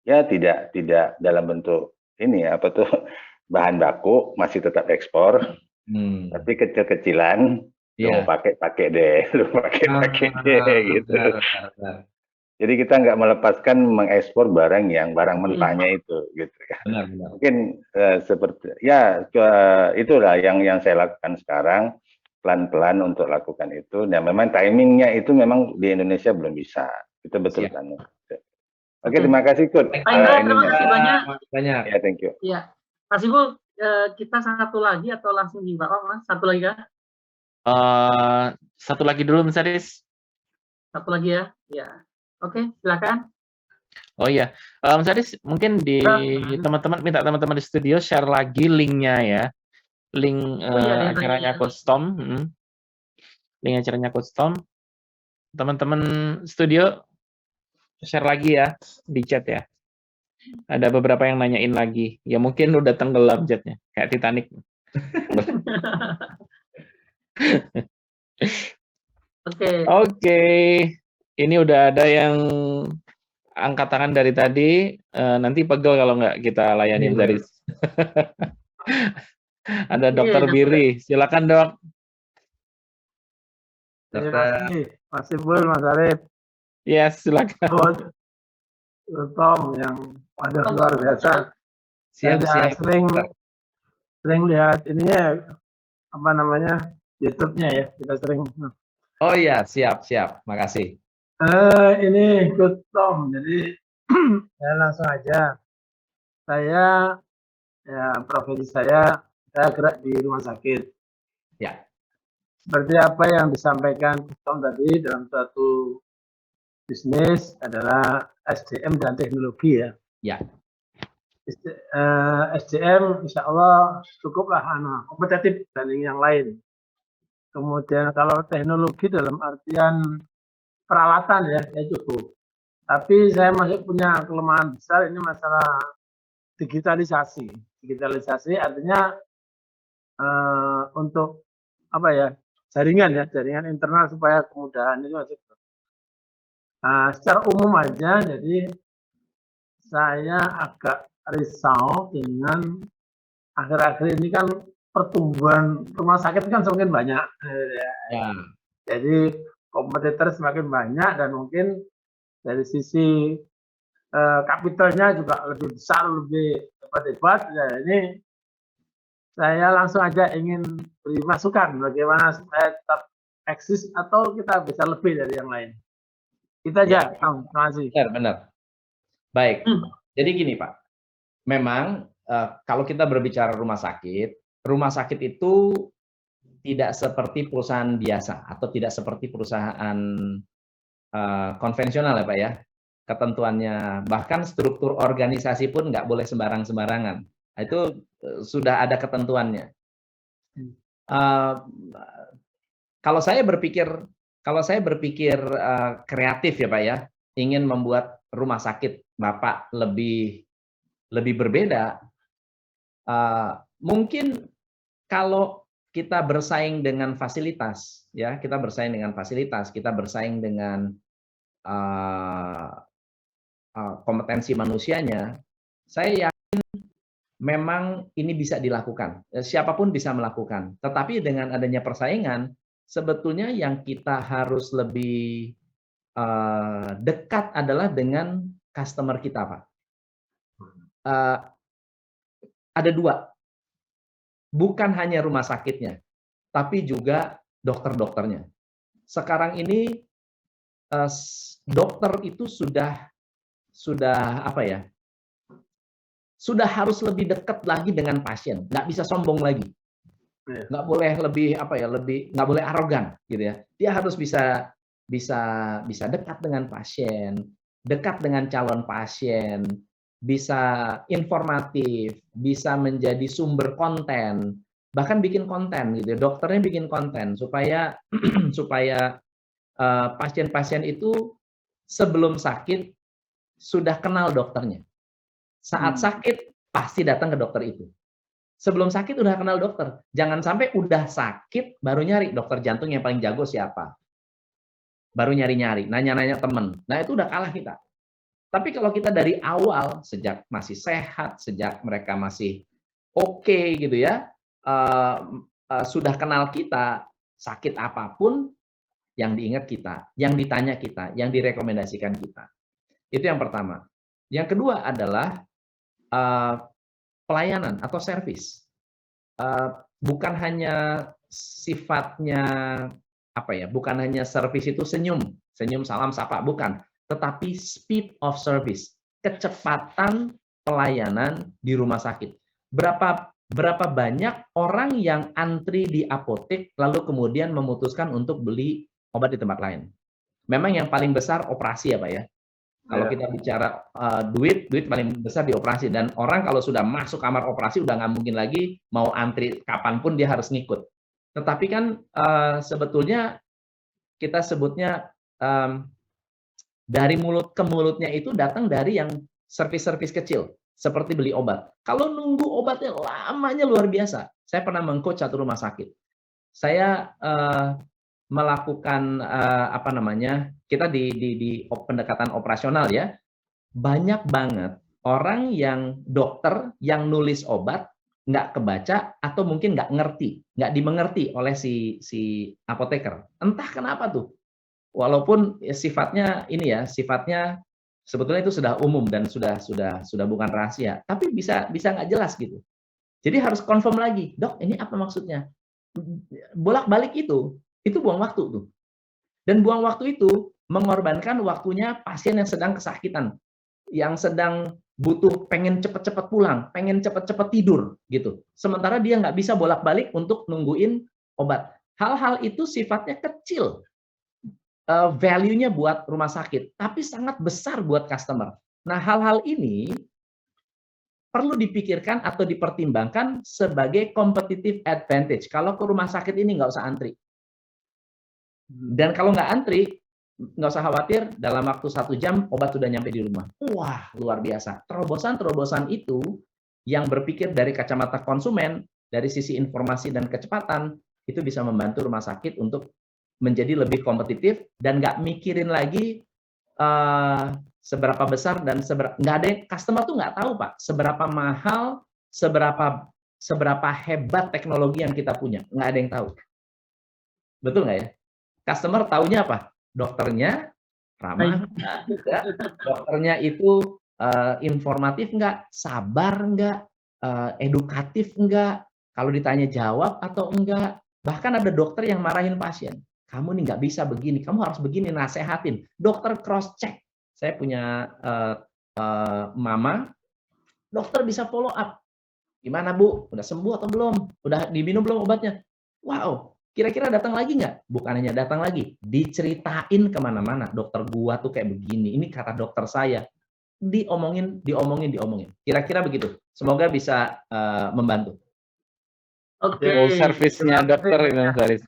ya tidak dalam bentuk ini apa tuh bahan baku masih tetap ekspor, tapi kecil-kecilan lu mau pakai deh, lu pakai deh gitu. Jadi kita nggak melepaskan mengekspor barang mentahnya itu gitu kan. Mungkin seperti ya itulah yang saya lakukan sekarang, pelan-pelan untuk lakukan itu. Dan memang timingnya itu memang di Indonesia belum bisa. Itu betul kan. Oke, terima kasih Coach. Terima kasih banyak. Ya, thank you. Iya. Mas Ibu, kita satu lagi atau langsung di Bapak, Mas? Satu lagi kah? Satu lagi dulu, Mas Aris. Satu lagi ya. Ya. Oke, silakan. Oh iya, Mas Aris, mungkin minta teman-teman di studio share lagi linknya ya, link acaranya Coach Tom, link acaranya Coach Tom. Teman-teman studio share lagi ya di chat ya. Ada beberapa yang nanyain lagi, ya mungkin udah tenggelam chatnya, kayak Titanic. Oke. Ini udah ada yang angkat tangan dari tadi, nanti pegel kalau nggak kita layanin dari. Ada Dokter Biri, silakan Dok. Terima kasih, Mas Ibul, Mas Arif. Yes, silakan. Tom yang luar biasa. Siap. Sering lihat ininya apa namanya YouTube-nya ya, kita sering. Oh iya, siap. Makasih. Ini good Tom, jadi saya langsung aja. Saya ya profesi saya gerak di rumah sakit. Ya. Seperti apa yang disampaikan Tom tadi, dalam suatu bisnis adalah SDM dan teknologi ya. Ya. SDM insya Allah cukuplah kompetitif dibanding yang lain. Kemudian kalau teknologi dalam artian peralatan ya cukup. Tapi saya masih punya kelemahan besar, ini masalah digitalisasi. Digitalisasi artinya untuk apa ya, jaringan internal supaya kemudahan itu masih Secara umum aja, jadi saya agak risau dengan akhir-akhir ini kan pertumbuhan rumah sakit kan semakin banyak. Ya, Jadi kompetitor semakin banyak dan mungkin dari sisi kapitalnya juga lebih besar, lebih hebat-hebat. Ya, ini saya langsung aja ingin beri masukan bagaimana supaya tetap eksis atau kita bisa lebih dari yang lain. Kita aja, Kang. Terima kasih. benar. Baik. Jadi gini, Pak. Memang kalau kita berbicara rumah sakit itu tidak seperti perusahaan biasa atau tidak seperti perusahaan konvensional ya Pak ya. Ketentuannya, bahkan struktur organisasi pun nggak boleh sembarang-sembarangan. Itu sudah ada ketentuannya. Kalau saya berpikir kreatif ya Pak ya, ingin membuat rumah sakit Bapak lebih berbeda, mungkin kalau kita bersaing dengan fasilitas, ya kita bersaing dengan kompetensi manusianya, saya yakin memang ini bisa dilakukan. Siapapun bisa melakukan. Tetapi dengan adanya persaingan, sebetulnya yang kita harus lebih dekat adalah dengan customer kita, Pak. Ada dua, bukan hanya rumah sakitnya, tapi juga dokter-dokternya. Sekarang ini dokter itu sudah harus lebih dekat lagi dengan pasien, nggak bisa sombong lagi, nggak boleh nggak boleh arogan, gitu ya. Dia harus bisa dekat dengan pasien, dekat dengan calon pasien, bisa informatif, bisa menjadi sumber konten, bahkan bikin konten gitu ya. Dokternya bikin konten supaya pasien-pasien itu sebelum sakit sudah kenal dokternya. Saat sakit pasti datang ke dokter itu. Sebelum sakit udah kenal dokter. Jangan sampai udah sakit baru nyari dokter jantung yang paling jago siapa. Baru nyari-nyari, nanya-nanya temen. Nah itu udah kalah kita. Tapi kalau kita dari awal, sejak masih sehat, sejak mereka masih oke gitu ya, sudah kenal kita, sakit apapun yang diingat kita, yang ditanya kita, yang direkomendasikan kita. Itu yang pertama. Yang kedua adalah pelayanan atau servis. Bukan hanya sifatnya bukan hanya servis itu senyum salam sapa, bukan, tetapi speed of service, kecepatan pelayanan di rumah sakit. Berapa banyak orang yang antri di apotek lalu kemudian memutuskan untuk beli obat di tempat lain. Memang yang paling besar operasi ya Pak ya. Kalau kita bicara duit paling besar di operasi, dan orang kalau sudah masuk kamar operasi udah nggak mungkin lagi mau antri kapanpun dia harus ngikut. Tetapi kan sebetulnya kita sebutnya dari mulut ke mulutnya itu datang dari yang servis-servis kecil seperti beli obat. Kalau nunggu obatnya lamanya luar biasa. Saya pernah meng-coach satu rumah sakit. Saya melakukan kita di pendekatan operasional ya, banyak banget orang yang dokter yang nulis obat nggak kebaca atau mungkin nggak dimengerti oleh si apoteker. Entah kenapa tuh, walaupun sifatnya sebetulnya itu sudah umum dan sudah bukan rahasia, tapi bisa nggak jelas gitu. Jadi harus confirm lagi, dok ini apa maksudnya? Bolak-balik itu buang waktu tuh. Dan buang waktu itu mengorbankan waktunya pasien yang sedang kesakitan, yang sedang butuh, pengen cepet-cepet pulang, pengen cepet-cepet tidur gitu. Sementara dia nggak bisa bolak-balik untuk nungguin obat. Hal-hal itu sifatnya kecil, value-nya buat rumah sakit, tapi sangat besar buat customer. Nah, hal-hal ini perlu dipikirkan atau dipertimbangkan sebagai competitive advantage. Kalau ke rumah sakit ini nggak usah antri. Dan kalau nggak antri, nggak usah khawatir, dalam waktu 1 jam obat sudah nyampe di rumah. Wah, luar biasa. Terobosan-terobosan itu yang berpikir dari kacamata konsumen, dari sisi informasi dan kecepatan, itu bisa membantu rumah sakit untuk menjadi lebih kompetitif dan nggak mikirin lagi seberapa besar dan nggak ada yang customer tuh nggak tahu Pak seberapa mahal, seberapa hebat teknologi yang kita punya, nggak ada yang tahu. Betul nggak ya? Customer taunya apa? Dokternya ramah nggak? Dokternya itu informatif nggak? Sabar nggak? Edukatif nggak? Kalau ditanya jawab atau enggak? Bahkan ada dokter yang marahin pasien. Kamu nih nggak bisa begini, kamu harus begini, nasehatin. Dokter cross check. Saya punya mama, dokter bisa follow up. Gimana Bu? Udah sembuh atau belum? Udah diminum belum obatnya? Wow, kira-kira datang lagi nggak? Bukan hanya datang lagi, diceritain kemana-mana. Dokter gua tuh kayak begini, ini kata dokter saya. Diomongin. Kira-kira begitu. Semoga bisa membantu. Oke. Full service-nya dokter ini Mas Haris.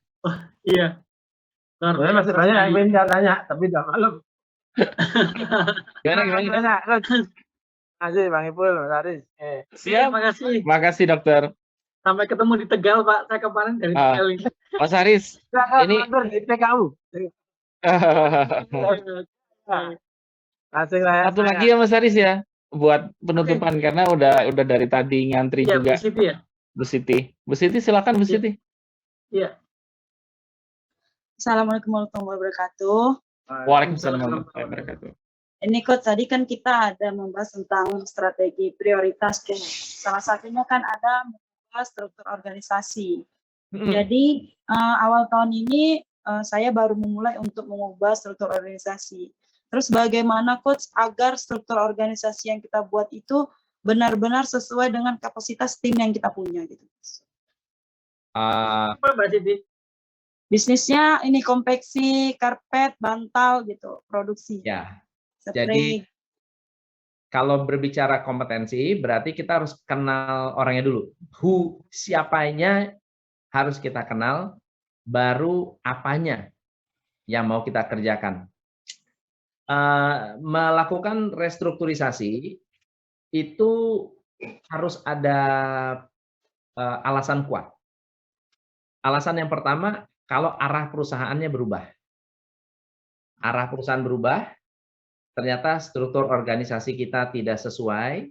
Iya. Sebenarnya masih banyak yang ingin tanya, tapi udah malam. Gimana? Makasih Bang Ipul, Mas Haris. Siap. Terima kasih. Makasih dokter. Sampai ketemu di Tegal, Pak. Saya kemarin dari Tegal ini. Mas Haris, ini di PKU. Masih saya. satu lagi ya Mas Haris ya, buat penutupan karena udah dari tadi ngantri Iya, juga. Bu Siti ya. Bu Siti silakan Bu Siti. Iya. Assalamualaikum warahmatullahi wabarakatuh. Waalaikumsalam warahmatullahi wabarakatuh. Ini Coach, tadi kan kita ada membahas tentang strategi prioritas tuh. Salah satunya kan ada membahas struktur organisasi. Jadi awal tahun ini saya baru memulai untuk mengubah struktur organisasi. Terus bagaimana Coach agar struktur organisasi yang kita buat itu benar-benar sesuai dengan kapasitas tim yang kita punya gitu. Apa Mbak Siti? Bisnisnya ini konveksi, karpet, bantal gitu, produksi. Ya. Spray. Jadi kalau berbicara kompetensi berarti kita harus kenal orangnya dulu. Siapanya harus kita kenal, baru apanya yang mau kita kerjakan. Melakukan restrukturisasi itu harus ada alasan kuat. Alasan yang pertama, kalau arah perusahaannya berubah. Arah perusahaan berubah, ternyata struktur organisasi kita tidak sesuai,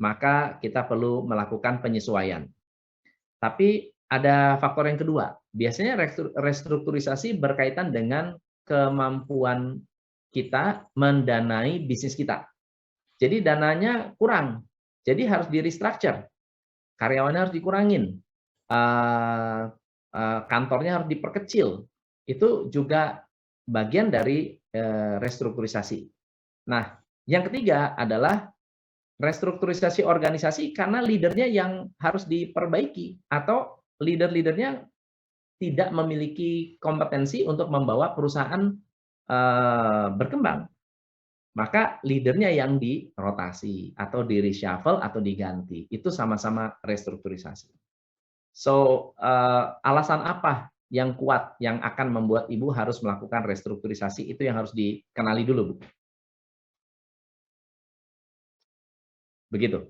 maka kita perlu melakukan penyesuaian. Tapi ada faktor yang kedua. Biasanya restrukturisasi berkaitan dengan kemampuan kita mendanai bisnis kita. Jadi dananya kurang. Jadi harus di-restructure. Karyawannya harus dikurangin. Kantornya harus diperkecil. Itu juga bagian dari restrukturisasi. Nah, yang ketiga adalah restrukturisasi organisasi karena leadernya yang harus diperbaiki atau leader-leadernya tidak memiliki kompetensi untuk membawa perusahaan berkembang. Maka leadernya yang dirotasi atau di-reshuffle atau diganti. Itu sama-sama restrukturisasi. So, alasan apa yang kuat yang akan membuat Ibu harus melakukan restrukturisasi? Itu yang harus dikenali dulu, Bu. Begitu.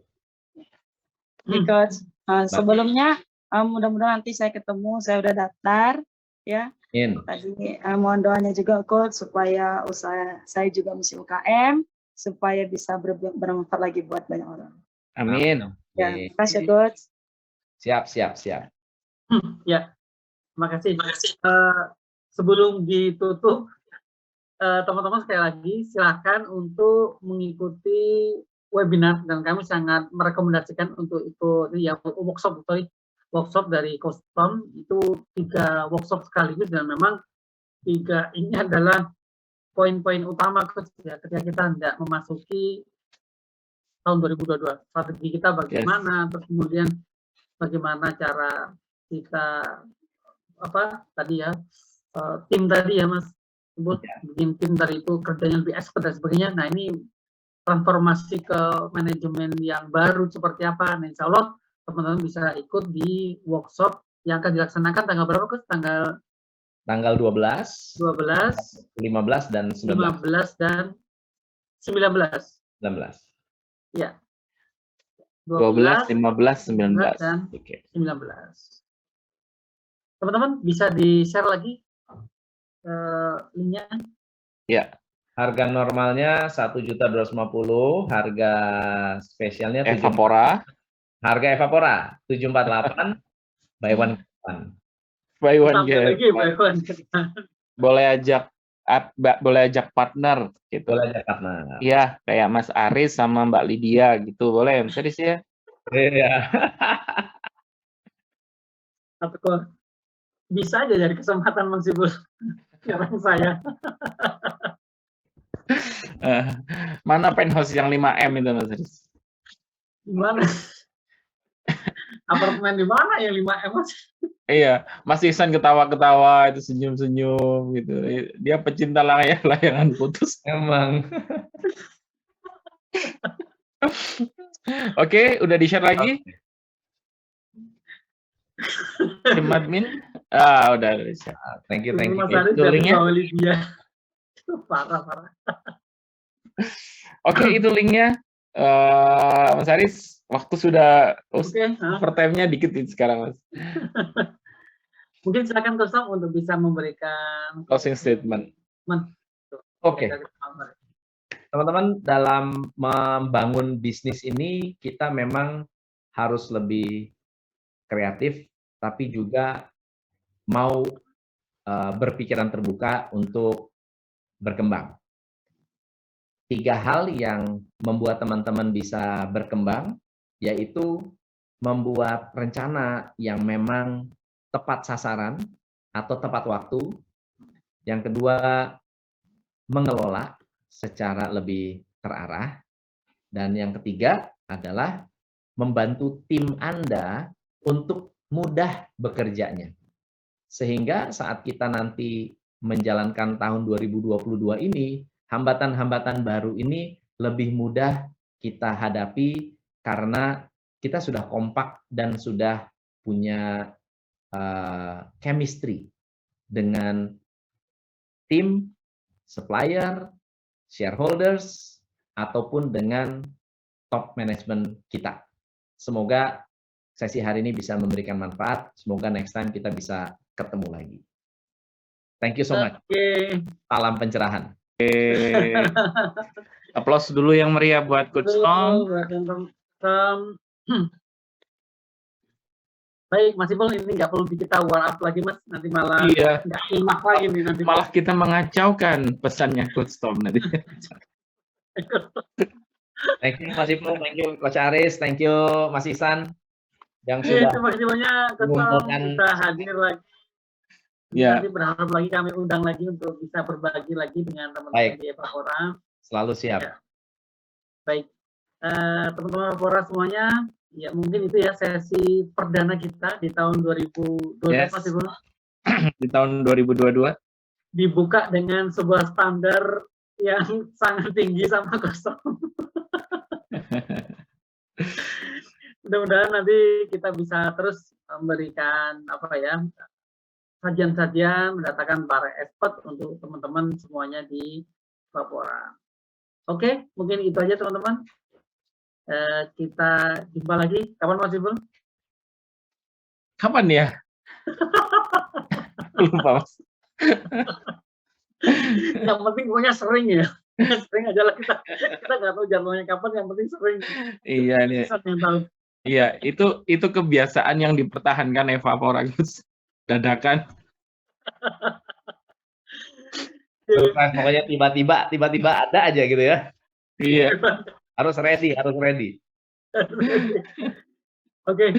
Coach, sebelumnya mudah-mudahan nanti saya ketemu, saya udah daftar ya. Tadi mohon doanya juga Coach supaya usaha saya juga masih UKM supaya bisa bermanfaat lagi buat banyak orang. Amin. Ya, terima kasih Coach. Siap. Ya, terima kasih. Sebelum ditutup, teman-teman sekali lagi silakan untuk mengikuti webinar dan kami sangat merekomendasikan untuk ikut ya workshop dari Coach Tom. Itu 3 workshop sekaligus dan memang 3 ini adalah poin-poin utama ketika kita hendak memasuki tahun 2022. Strategi kita bagaimana, terus kemudian bagaimana cara kita tim tadi ya Mas, bikin tim dari itu kerjanya lebih expert dan sebagainya. Nah ini transformasi ke manajemen yang baru seperti apa. Nah insya Allah teman-teman bisa ikut di workshop yang akan dilaksanakan tanggal berapa Coach? Tanggal 12, 15 dan 19. 15 dan 19. Ya. 12, 15, 19. Dan Oke. 19. Teman-teman bisa di-share lagi linknya. Ya. Harga normalnya 1.250.000, harga spesialnya Evapora, harga Evapora 748, buy one get one. buy one Sampai get lagi one. Pak Iwan. Boleh ajak partner gitu. Boleh aja partner. Iya, kayak Mas Aris sama Mbak Lydia gitu. Boleh, Mas Aris ya? Iya. Atau bisa aja dari kesempatan Mas Ibul. Sekarang saya. Mana penthouse yang 5M itu, Mas Aris? Gimana? Apartemen di mana yang 5M, Mas? Iya, Mas Ihsan ketawa-ketawa, itu senyum-senyum gitu. Dia pecinta layangan putus. Emang. Oke, udah di-share lagi? Tim admin? Udah di-share. Thank you. Mas Aris Itu jadi linknya. bawa Lydia. Parah. Oke, itu linknya. Mas Aris, waktu sudah Oke. overtime-nya dikit sekarang, Mas. Mungkin silakan Kustom untuk bisa memberikan Closing statement. Oke. Teman-teman, dalam membangun bisnis ini kita memang harus lebih kreatif, tapi juga mau berpikiran terbuka untuk berkembang. 3 hal yang membuat teman-teman bisa berkembang, yaitu membuat rencana yang memang tepat sasaran atau tepat waktu. Yang kedua, mengelola secara lebih terarah. Dan yang ketiga adalah membantu tim Anda untuk mudah bekerjanya. Sehingga saat kita nanti menjalankan tahun 2022 ini, hambatan-hambatan baru ini lebih mudah kita hadapi karena kita sudah kompak dan sudah punya chemistry dengan tim, supplier, shareholders, ataupun dengan top management kita. Semoga sesi hari ini bisa memberikan manfaat. Semoga next time kita bisa ketemu lagi. Thank you so much. Salam pencerahan. Aplaus dulu yang meriah buat Coach Tom. Baik, Mas Ipul, ini nggak perlu kita war up lagi, Mas. Nanti malah nggak simak lagi nih. Nanti malah kita mengacaukan pesannya Coach Tom nanti. Thank you Mas Ipul, thank you Coach Aris, thank you Mas Ihsan yang sudah terima kasih banyak bisa hadir lagi. Nanti berharap lagi kami undang lagi untuk bisa berbagi lagi dengan teman-teman di Evapora. Selalu siap. Ya. Baik, teman-teman Evapora semuanya. Ya mungkin itu ya sesi perdana kita di tahun 2022 Mas Ipul. Di tahun 2022 dibuka dengan sebuah standar yang sangat tinggi sama Kustom. Mudah-mudahan nanti kita bisa terus memberikan sajian-sajian, mendatangkan para expert untuk teman-teman semuanya di Evapora. Oke, mungkin itu aja teman-teman. Kita jumpa lagi. Kapan Mas Ipul? Kapan ya? Lupa Mas. Yang penting pokoknya sering ya. Sering aja lah kita nggak tahu jadwalnya kapan. Yang penting sering. Iya nih. Iya, itu kebiasaan yang dipertahankan Evapora Gus. Dadakan. Pokoknya tiba-tiba ada aja gitu ya. Iya. Harus ready. Oke,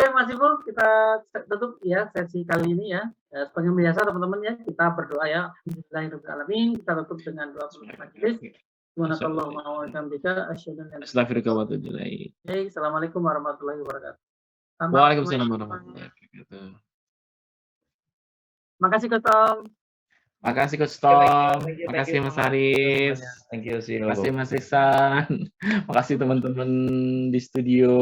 Mas Ipul, kita tutup ya sesi kali ini ya. Seperti biasa teman-teman ya, kita berdoa ya. Bismillahirrahmanirrahim. Kita tutup dengan doa majelis. Assalamualaikum warahmatullahi wabarakatuh. Waalaikumsalam warahmatullahi wabarakatuh. Makasih Kustom. Makasih Coach Tom, makasih Mas Aris, thank you, makasih Mas Ihsan, makasih teman-teman di studio.